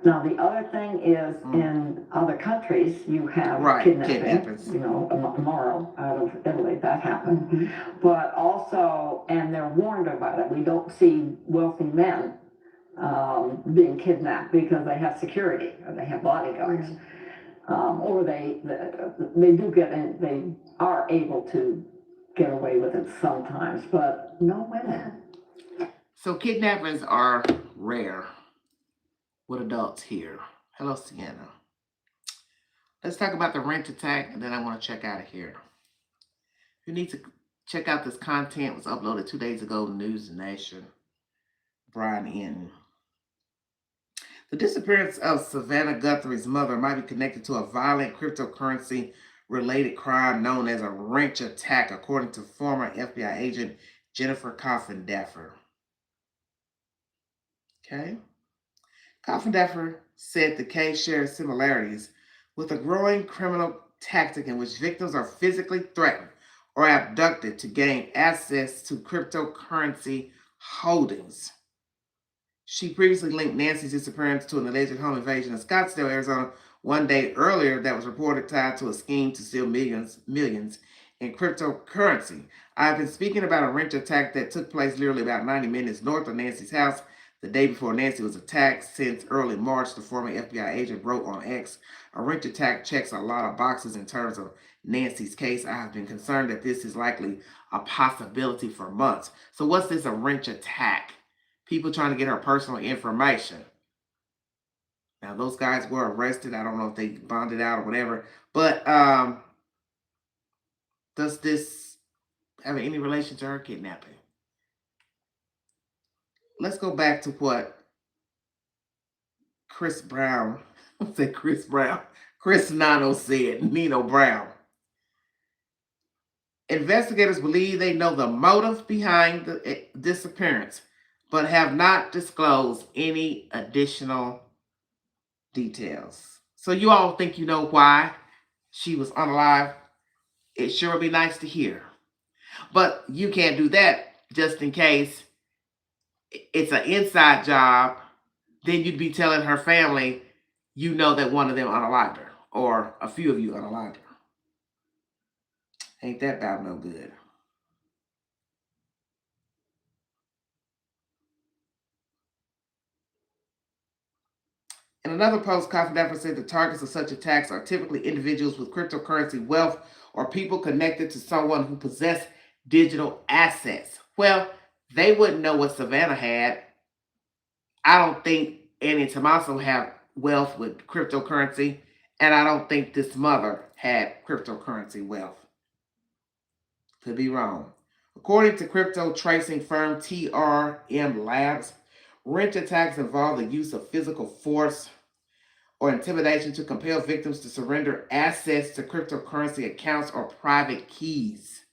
G: Now, the other thing is in other countries, you have kidnappings. Moro out of Italy, that happened. Mm-hmm. But also, and they're warned about it. We don't see wealthy men being kidnapped because they have security or they have bodyguards. Or they do get in, they are able to get away with it sometimes, but no women.
A: So kidnappings are rare with adults here. Hello, Sienna. Let's talk about the rent attack, and then I want to check out of here. You need to check out this content. It was uploaded 2 days ago, News Nation. Brian N. The disappearance of Savannah Guthrie's mother might be connected to a violent cryptocurrency-related crime known as a wrench attack, according to former FBI agent Jennifer Coffindaffer. Okay. Coffindaffer said the case shares similarities with a growing criminal tactic in which victims are physically threatened or abducted to gain access to cryptocurrency holdings. She previously linked Nancy's disappearance to an alleged home invasion in Scottsdale, Arizona, 1 day earlier that was reported tied to a scheme to steal millions in cryptocurrency. I've been speaking about a wrench attack that took place literally about 90 minutes north of Nancy's house the day before Nancy was attacked. Since early March, the former FBI agent wrote on X, a wrench attack checks a lot of boxes in terms of Nancy's case. I have been concerned that this is likely a possibility for months. So what's this, a wrench attack? People trying to get her personal information. Now, those guys were arrested. I don't know if they bonded out or whatever. But does this have any relation to her kidnapping? Let's go back to what Chris Brown Chris Nano said, Nino Brown. Investigators believe they know the motive behind the disappearance, but have not disclosed any additional details. So you all think you know why she was unalive? It sure would be nice to hear. But you can't do that just in case it's an inside job. Then you'd be telling her family, you know that one of them unalived her, or a few of you unalived her. Ain't that about no good? In another post, Confidential said the targets of such attacks are typically individuals with cryptocurrency wealth or people connected to someone who possess digital assets. Well, they wouldn't know what Savannah had. I don't think Annie and Tommaso have wealth with cryptocurrency, and I don't think this mother had cryptocurrency wealth. Could be wrong. According to crypto tracing firm TRM Labs, wrench attacks involve the use of physical force or intimidation to compel victims to surrender access to cryptocurrency accounts or private keys.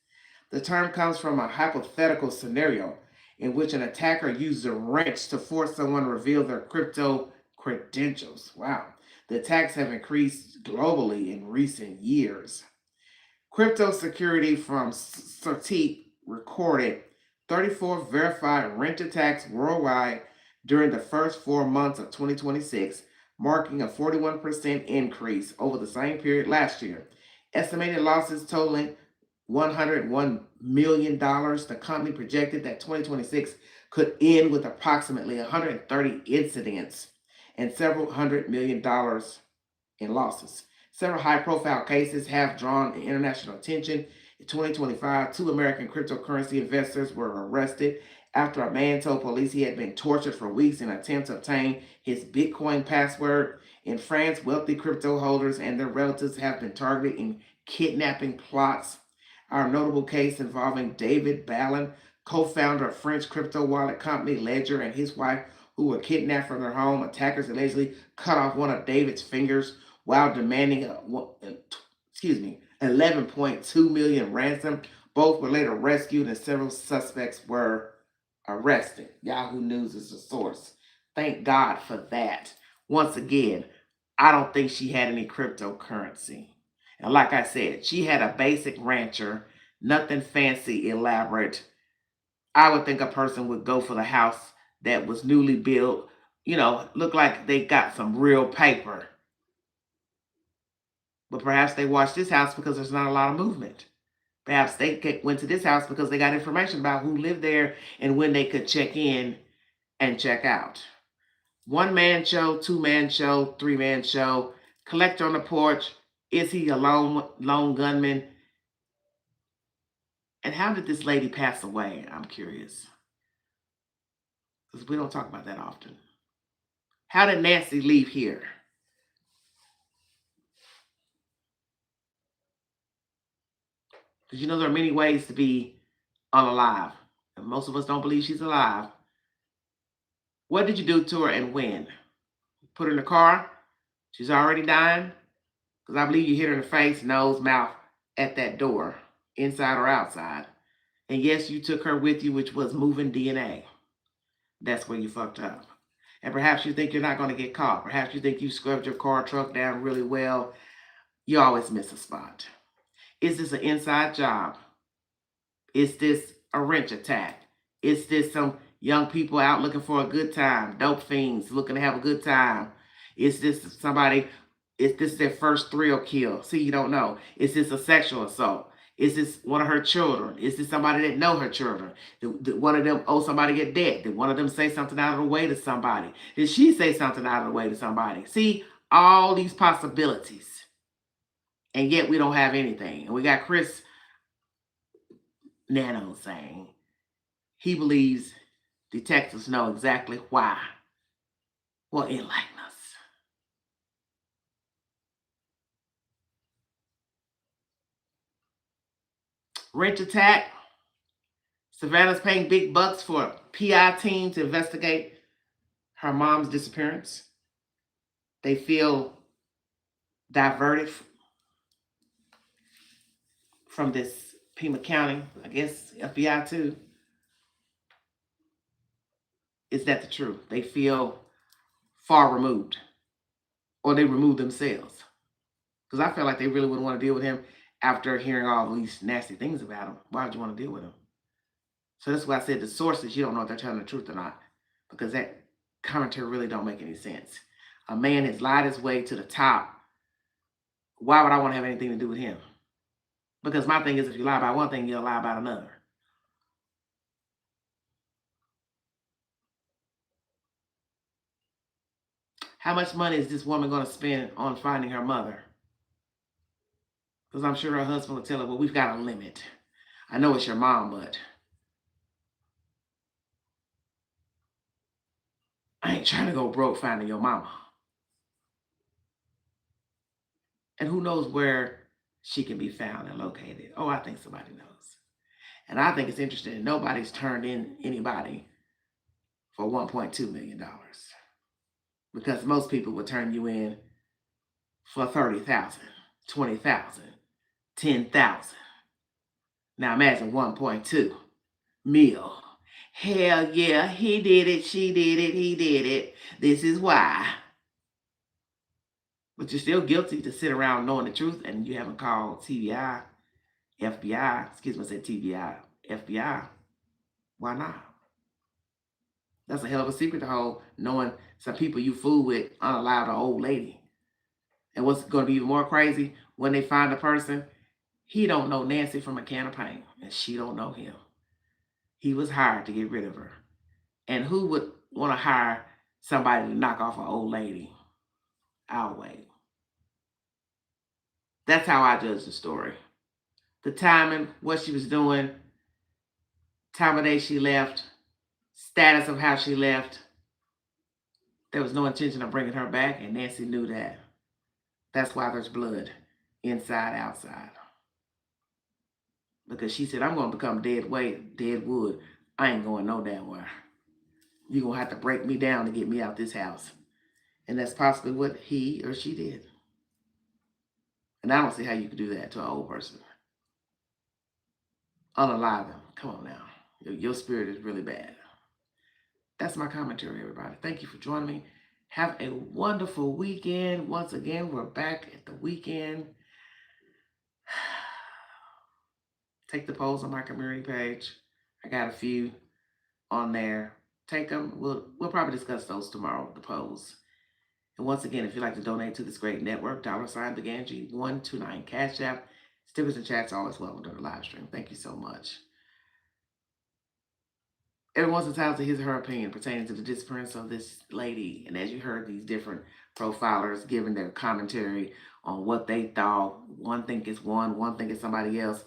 A: The term comes from a hypothetical scenario in which an attacker uses a wrench to force someone to reveal their crypto credentials. Wow. The attacks have increased globally in recent years. Crypto security from Certique recorded 34 verified wrench attacks worldwide during the first 4 months of 2026, marking a 41% increase over the same period last year. Estimated losses totaling $101 million, the company projected that 2026 could end with approximately 130 incidents and several $100 million in losses. Several high-profile cases have drawn international attention. In 2025, 2 American cryptocurrency investors were arrested after a man told police he had been tortured for weeks in an attempt to obtain his Bitcoin password. In France, wealthy crypto holders and their relatives have been targeted in kidnapping plots. Our notable case involving David Ballin, co-founder of French crypto wallet company Ledger, and his wife, who were kidnapped from their home. Attackers allegedly cut off one of David's fingers while demanding 11.2 million ransom. Both were later rescued and several suspects were arrested. Yahoo News is the source. Thank God for that. Once again, I don't think she had any cryptocurrency. And like I said, she had a basic rancher, nothing fancy, elaborate. I would think a person would go for the house that was newly built, look like they got some real paper. But perhaps they watched this house because there's not a lot of movement. Perhaps they went to this house because they got information about who lived there and when they could check in and check out. 1-man show, 2-man show, 3-man show, collector on the porch. Is he a lone gunman? And how did this lady pass away? I'm curious. Because we don't talk about that often. How did Nancy leave here? Because there are many ways to be unalive. And most of us don't believe she's alive. What did you do to her and when? Put her in the car? She's already dying? Because I believe you hit her in the face, nose, mouth, at that door, inside or outside. And yes, you took her with you, which was moving DNA. That's where you fucked up. And perhaps you think you're not going to get caught. Perhaps you think you scrubbed your car truck down really well. You always miss a spot. Is this an inside job? Is this a wrench attack? Is this some young people out looking for a good time? Dope fiends looking to have a good time? Is this their first thrill kill? See, you don't know. Is this a sexual assault? Is this one of her children? Is this somebody that know her children? Did one of them owe somebody a debt? Did one of them say something out of the way to somebody? Did she say something out of the way to somebody? See, all these possibilities. And yet we don't have anything. And we got Chris Nano saying he believes detectives know exactly why. Well, enlighten us. Wrench attack. Savannah's paying big bucks for a PI team to investigate her mom's disappearance. They feel diverted from this Pima County, I guess FBI too. Is that the truth? They feel far removed, or they remove themselves. Because I feel like they really wouldn't want to deal with him after hearing all these nasty things about him. Why would you want to deal with him? So that's why I said the sources, you don't know if they're telling the truth or not. Because that commentary really don't make any sense. A man has lied his way to the top. Why would I want to have anything to do with him? Because my thing is, if you lie about one thing, you'll lie about another. How much money is this woman going to spend on finding her mother? Because I'm sure her husband will tell her, well, we've got a limit. I know it's your mom, but I ain't trying to go broke finding your mama. And who knows where she can be found and located. Oh, I think somebody knows. And I think it's interesting that nobody's turned in anybody for $1.2 million. Because most people would turn you in for 30,000, 20,000, 10,000. Now imagine 1.2 mil. Hell yeah, he did it, she did it, he did it. This is why. But you're still guilty to sit around knowing the truth, and you haven't called TBI, FBI, excuse me, I said TBI, FBI. Why not? That's a hell of a secret to hold, knowing some people you fool with unallowed an old lady. And what's going to be even more crazy, when they find a person, he don't know Nancy from a can of paint, and she don't know him. He was hired to get rid of her. And who would want to hire somebody to knock off an old lady? I'll wait. That's how I judge the story. The timing, what she was doing, time of day she left, status of how she left. There was no intention of bringing her back, and Nancy knew that. That's why there's blood inside, outside. Because she said, I'm going to become dead weight, dead wood. I ain't going no damn where. You're going to have to break me down to get me out this house. And that's possibly what he or she did. And I don't see how you could do that to an old person. Unalive them. Come on now. Your spirit is really bad. That's my commentary, everybody. Thank you for joining me. Have a wonderful weekend. Once again, we're back at the weekend. Take the polls on my community page. I got a few on there. Take them. We'll probably discuss those tomorrow, the polls. And once again, if you'd like to donate to this great network, $BigAngie129 Cash App. Stickers and chats always welcome during the live stream. Thank you so much. Everyone's entitled to his or her opinion pertaining to the disappearance of this lady. And as you heard, these different profilers giving their commentary on what they thought. One think it's one think it's somebody else.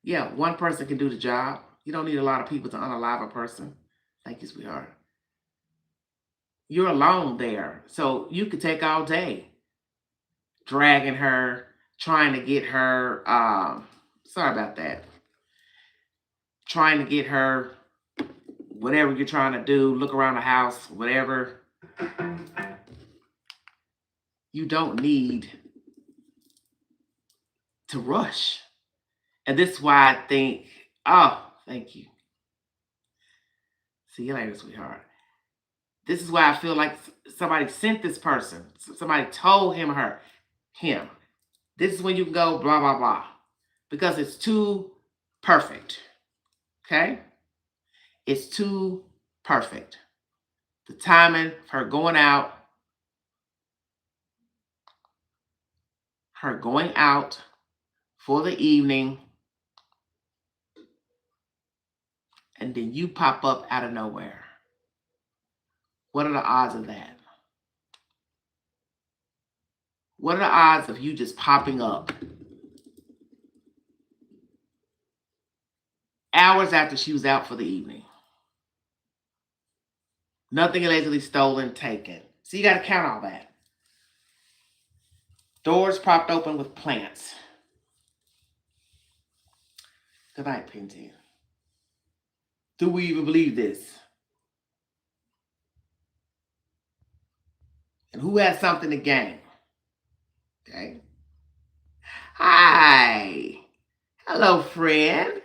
A: Yeah, one person can do the job. You don't need a lot of people to unalive a person. Thank you, sweetheart. You're alone there. So you could take all day dragging her, trying to get her, sorry about that, trying to get her, whatever you're trying to do, look around the house, whatever. You don't need to rush. And this is why I think, oh, thank you. See you later, sweetheart. This is why I feel like somebody sent this person. Somebody told him or her, him. This is when you can go blah, blah, blah. Because it's too perfect. Okay? It's too perfect. The timing of her going out for the evening, and then you pop up out of nowhere. What are the odds of that? What are the odds of you just popping up hours after she was out for the evening? Nothing allegedly stolen, taken. So you got to count all that. Doors propped open with plants. Good night, Pinty. Do we even believe this? And who has something to gain? Okay? Hi. Hello, friend.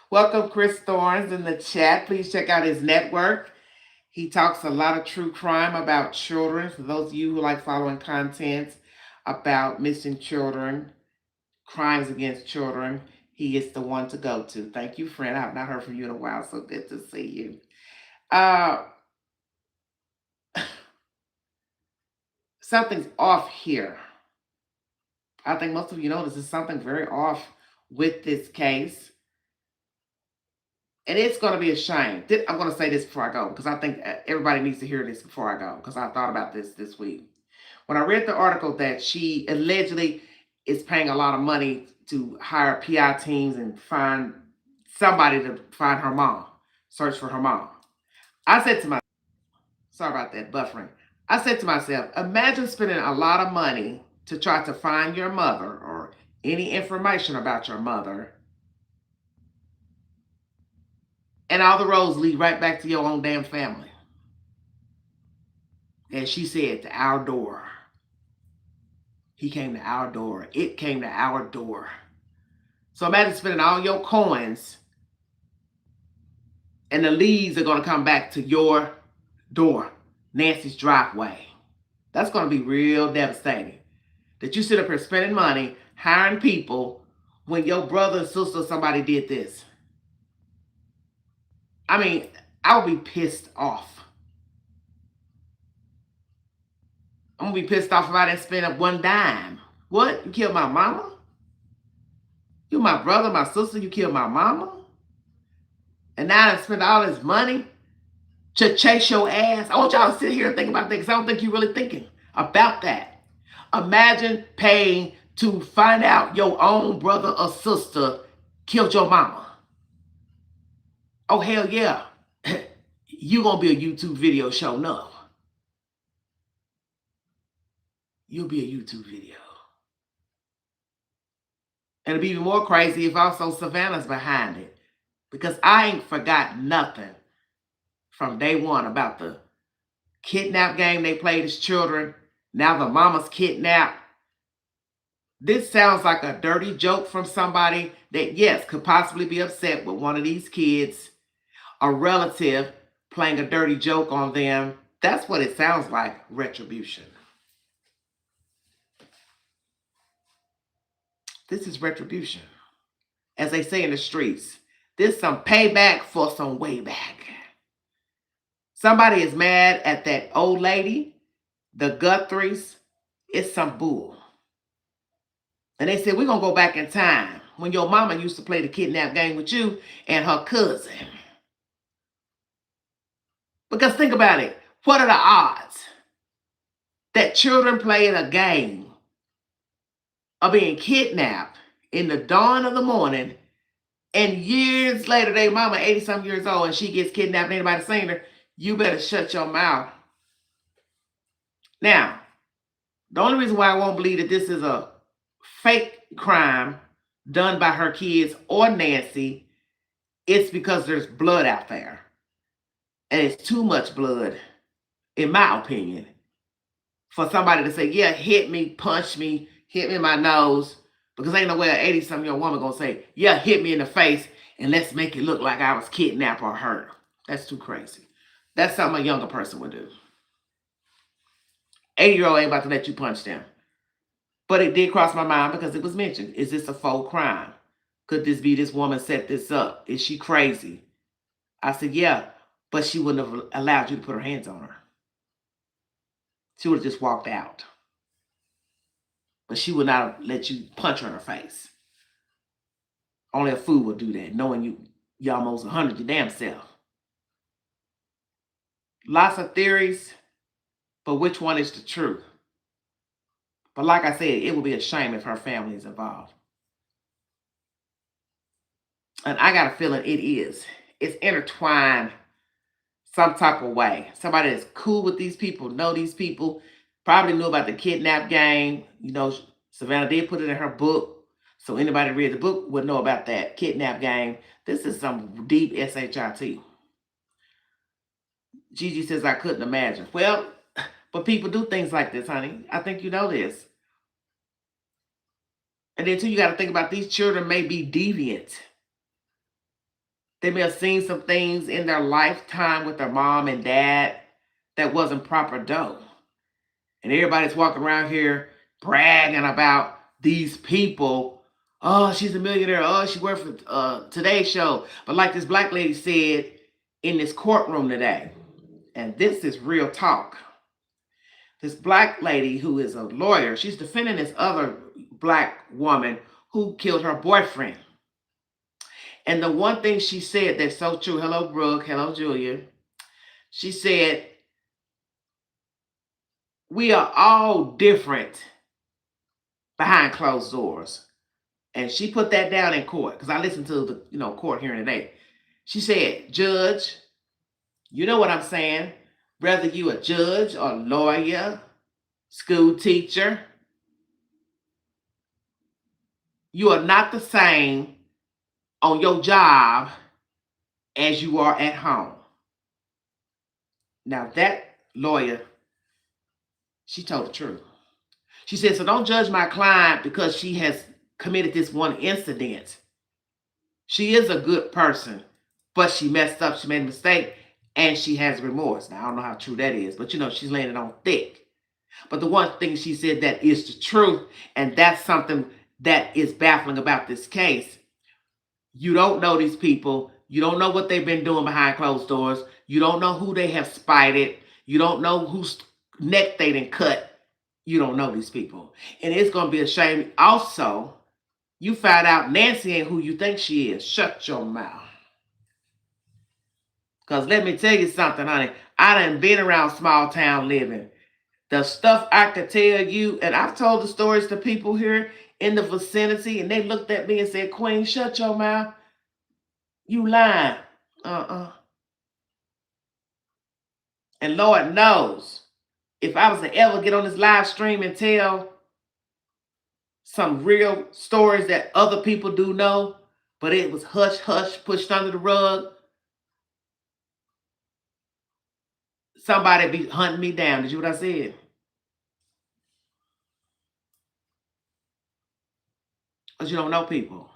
A: Welcome, Chris Thorns in the chat. Please check out his network. He talks a lot of true crime about children. For those of you who like following content about missing children, crimes against children, he is the one to go to. Thank you, friend. I have not heard from you in a while, so good to see you. Something's off here. I think most of you notice there's something very off with this case. And it's going to be a shame. I'm going to say this before I go, because I think everybody needs to hear this before I go, because I thought about this week. When I read the article that she allegedly is paying a lot of money to hire PI teams and find somebody to find her mom, search for her mom, I said to myself, sorry about that buffering. I said to myself, imagine spending a lot of money to try to find your mother or any information about your mother, and all the roads lead right back to your own damn family. And she said, to our door. He came to our door. It came to our door. So imagine spending all your coins and the leads are going to come back to your door, Nancy's driveway. That's going to be real devastating. That you sit up here spending money, hiring people, when your brother, sister, somebody did this. I mean, I would be pissed off. I'm going to be pissed off if I didn't spend up one dime. What? You killed my mama? You my brother, my sister, you killed my mama? And now I spent all this money to chase your ass? I want y'all to sit here and think about that, because I don't think you're really thinking about that. Imagine paying to find out your own brother or sister killed your mama. Oh, hell yeah. You're going to be a YouTube video show. No. You'll be a YouTube video. And it'll be even more crazy if also Savannah's behind it. Because I ain't forgot nothing from day one about the kidnap game they played as children. Now the mama's kidnapped. This sounds like a dirty joke from somebody that, yes, could possibly be upset with one of these kids, a relative playing a dirty joke on them. That's what it sounds like, retribution. This is retribution. As they say in the streets, this is some payback for some way back. Somebody is mad at that old lady, the Guthries. It's some bull. And they said, we're going to go back in time when your mama used to play the kidnap game with you and her cousin. Because think about it. What are the odds that children playing a game of being kidnapped in the dawn of the morning, and years later, their mama 80-some years old and she gets kidnapped and anybody seen her? You better shut your mouth. Now, the only reason why I won't believe that this is a fake crime done by her kids or Nancy, it's because there's blood out there. And it's too much blood, in my opinion, for somebody to say, yeah, hit me, punch me, hit me in my nose. Because ain't no way an 80-some-year-old woman going to say, yeah, hit me in the face and let's make it look like I was kidnapped or hurt. That's too crazy. That's something a younger person would do. 80-year-old ain't about to let you punch them. But it did cross my mind because it was mentioned. Is this a faux crime? Could this be this woman set this up? Is she crazy? I said, yeah, but she wouldn't have allowed you to put her hands on her. She would have just walked out. But she would not have let you punch her in her face. Only a fool would do that, knowing you almost 100 your damn self. Lots of theories, but which one is the truth? But like I said, it would be a shame if her family is involved. And I got a feeling it is. It's intertwined some type of way. Somebody that's cool with these people, know these people, probably knew about the kidnap game. You know, Savannah did put it in her book. So anybody read the book would know about that kidnap game. This is some deep SHIT. Gigi says, I couldn't imagine. Well, but people do things like this, honey. I think you know this. And then too, you got to think about these children may be deviant. They may have seen some things in their lifetime with their mom and dad that wasn't proper dough. And everybody's walking around here bragging about these people. Oh, she's a millionaire. Oh, she worked for Today's Show. But like this black lady said in this courtroom today, and this is real talk. This black lady who is a lawyer, she's defending this other black woman who killed her boyfriend. And the one thing she said that's so true, hello, Brooke, hello, Julia. She said, we are all different behind closed doors. And she put that down in court because I listened to the court hearing today. She said, Judge, you know what I'm saying? Whether you a judge or lawyer, school teacher, you are not the same on your job as you are at home. Now that lawyer, she told the truth. She said, so don't judge my client because she has committed this one incident. She is a good person, but she messed up, she made a mistake, and she has remorse. Now, I don't know how true that is, but she's laying it on thick. But the one thing she said that is the truth, and that's something that is baffling about this case. You don't know these people. You don't know what they've been doing behind closed doors. You don't know who they have spited. You don't know whose neck they done cut. You don't know these people. And it's going to be a shame. Also, you find out Nancy ain't who you think she is. Shut your mouth. Because let me tell you something, honey. I done been around small town living. The stuff I could tell you, and I've told the stories to people here in the vicinity, and they looked at me and said, Queen, shut your mouth. You lying. And Lord knows, if I was to ever get on this live stream and tell some real stories that other people do know, but it was hush, hush, pushed under the rug, somebody be hunting me down. Did you hear what I said? Because you don't know people.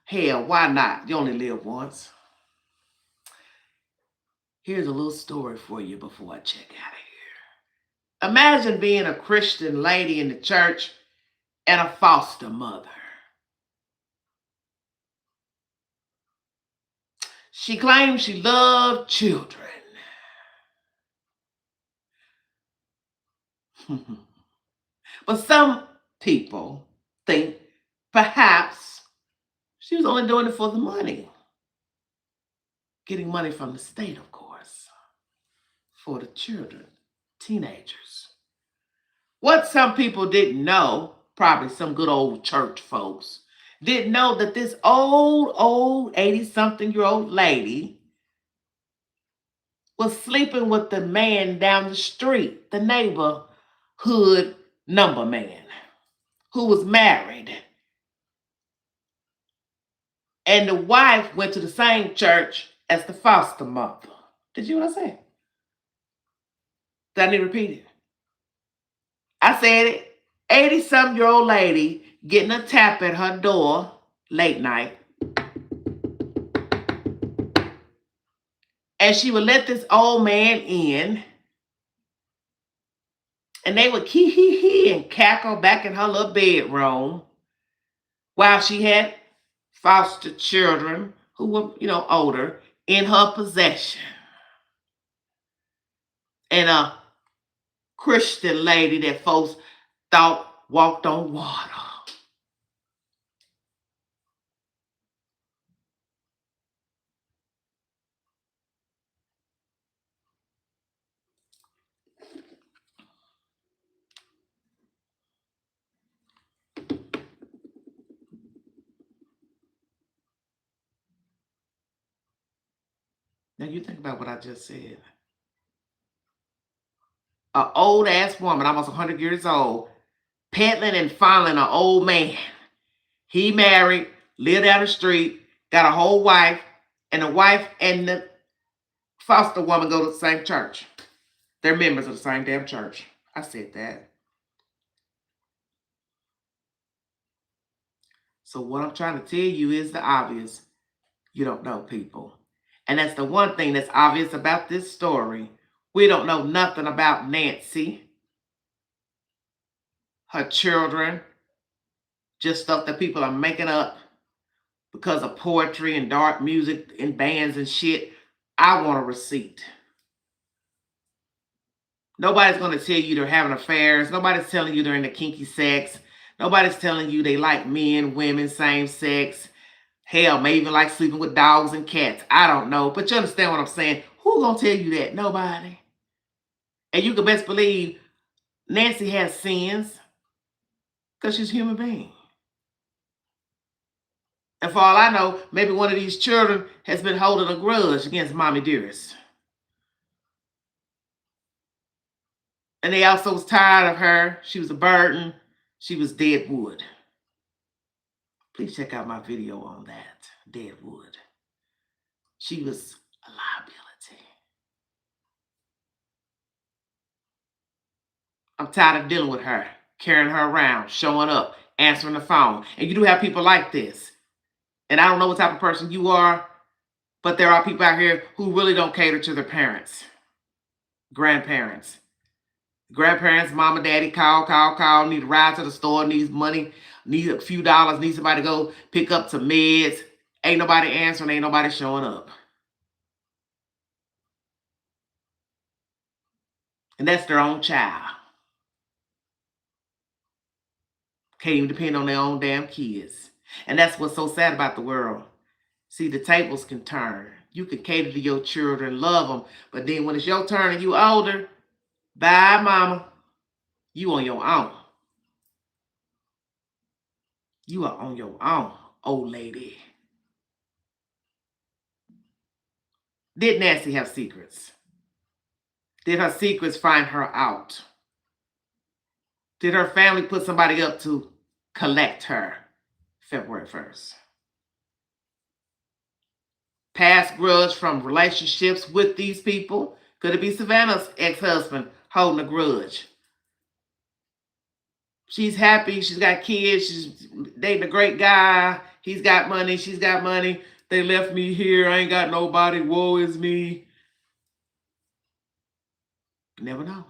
A: Hell, why not? You only live once. Here's a little story for you before I check out of here. Imagine being a Christian lady in the church and a foster mother. She claimed she loved children. But some people think perhaps she was only doing it for the money. Getting money from the state, of course, for the children, teenagers. What some people didn't know, probably some good old church folks, didn't know that this old 80-something-year-old lady was sleeping with the man down the street, the neighborhood number man, who was married. And the wife went to the same church as the foster mother. Did you hear what I said? Did I need to repeat it? I said it. 80-something-year-old lady getting a tap at her door late night. And she would let this old man in. And they would hee and cackle back in her little bedroom while she had foster children who were, older in her possession. And a Christian lady that folks thought walked on water. Now you think about what I just said. An old ass woman, almost 100 years old, peddling and fondling an old man. He married, lived down the street, got a whole wife, and the wife and the foster woman go to the same church. They're members of the same damn church. I said that. So what I'm trying to tell you is the obvious. You don't know people. And that's the one thing that's obvious about this story. We don't know nothing about Nancy, her children, just stuff that people are making up because of poetry and dark music and bands and shit. I want a receipt. Nobody's going to tell you they're having affairs. Nobody's telling you they're into kinky sex. Nobody's telling you they like men, women, same sex. Hell, may even like sleeping with dogs and cats. I don't know. But you understand what I'm saying? Who gonna tell you that? Nobody. And you can best believe Nancy has sins because she's a human being. And for all I know, maybe one of these children has been holding a grudge against Mommy Dearest. And they also was tired of her. She was a burden. She was dead wood. Please check out my video on that. Dead wood. She was a liability. I'm tired of dealing with her, carrying her around, showing up, answering the phone. And you do have people like this. And I don't know what type of person you are, but there are people out here who really don't cater to their parents, grandparents. Grandparents, mama, daddy, call, need a ride to the store, needs money, need a few dollars, need somebody to go pick up some meds. Ain't nobody answering, ain't nobody showing up. And that's their own child. Can't even depend on their own damn kids. And that's what's so sad about the world. See, the tables can turn. You can cater to your children, love them, but then when it's your turn and you older, bye, mama. You on your own. You are on your own, old lady. Did Nancy have secrets? Did her secrets find her out? Did her family put somebody up to collect her February 1st? Past grudge from relationships with these people? Could it be Savannah's ex-husband holding a grudge? She's happy. She's got kids. She's dating a great guy. He's got money. She's got money. They left me here. I ain't got nobody. Woe is me. You never know.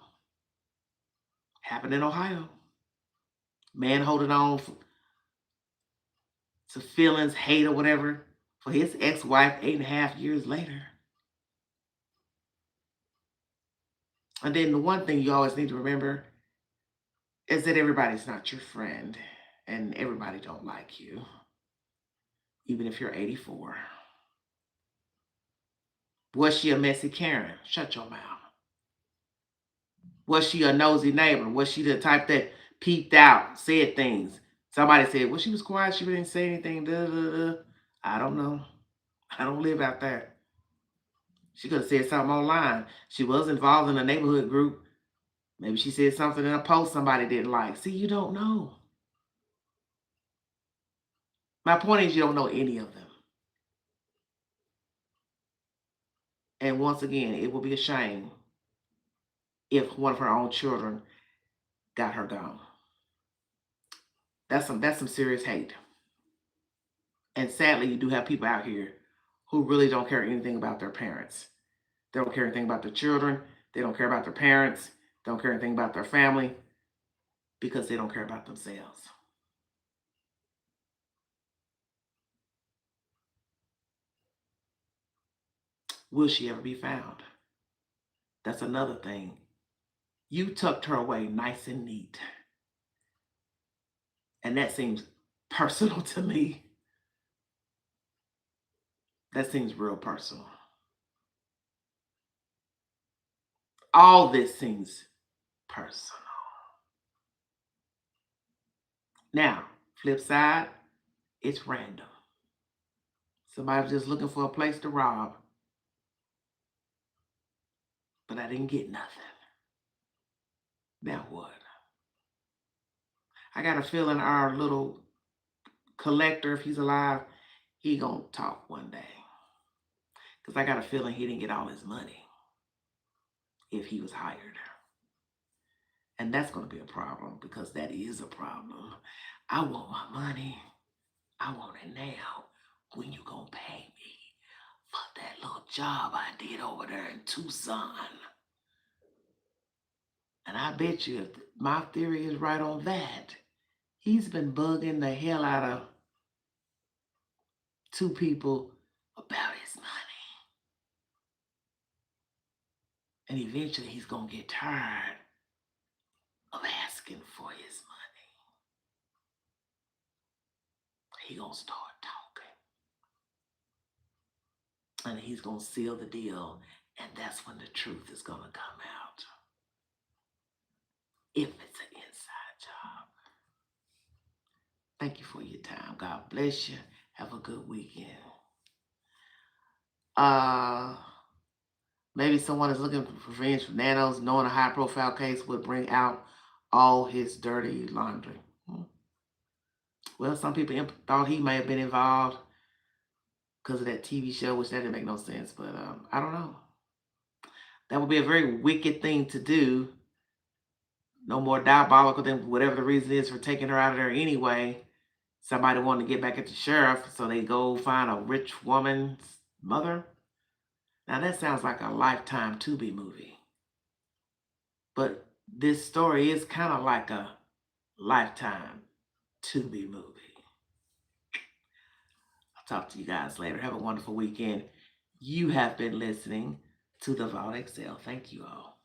A: Happened in Ohio. Man holding on to feelings, hate, or whatever for his ex-wife 8.5 years later. And then the one thing you always need to remember is that everybody's not your friend and everybody don't like you, even if you're 84. Was she a messy Karen? Shut your mouth. Was she a nosy neighbor? Was she the type that peeped out, said things? Somebody said, well, she was quiet. She didn't say anything. Duh, duh, duh. I don't know. I don't live out there. She could have said something online. She was involved in a neighborhood group. Maybe she said something in a post somebody didn't like. See, you don't know. My point is you don't know any of them. And once again, it will be a shame if one of her own children got her gone. That's some serious hate. And sadly, you do have people out here who really don't care anything about their parents. They don't care anything about their children. They don't care about their parents. They don't care anything about their family because they don't care about themselves. Will she ever be found? That's another thing. You tucked her away nice and neat. And that seems personal to me. That seems real personal. All this seems personal. Now, flip side, it's random. Somebody was just looking for a place to rob, but I didn't get nothing. Now what? I got a feeling our little collector, if he's alive, he gonna talk one day. Because I got a feeling he didn't get all his money if he was hired. And that's gonna be a problem because that is a problem. I want my money. I want it now. When you gonna pay me for that little job I did over there in Tucson? And I bet you if my theory is right on that, he's been bugging the hell out of two people about his money. And eventually he's gonna get tired of asking for his money. He gonna start talking. And he's gonna seal the deal. And that's when the truth is gonna come out. If it's an inside job. Thank you for your time. God bless you. Have a good weekend. Maybe someone is looking for revenge for Nanos, knowing a high profile case would bring out all his dirty laundry. Well, some people thought he may have been involved because of that TV show, which that didn't make no sense, but I don't know. That would be a very wicked thing to do. No more diabolical than whatever the reason is for taking her out of there anyway. Somebody wanted to get back at the sheriff, so they go find a rich woman's mother. Now that sounds like a Lifetime Tubi movie. But this story is kind of like a Lifetime Tubi movie. I'll talk to you guys later. Have a wonderful weekend. You have been listening to the Vault Excel. Thank you all.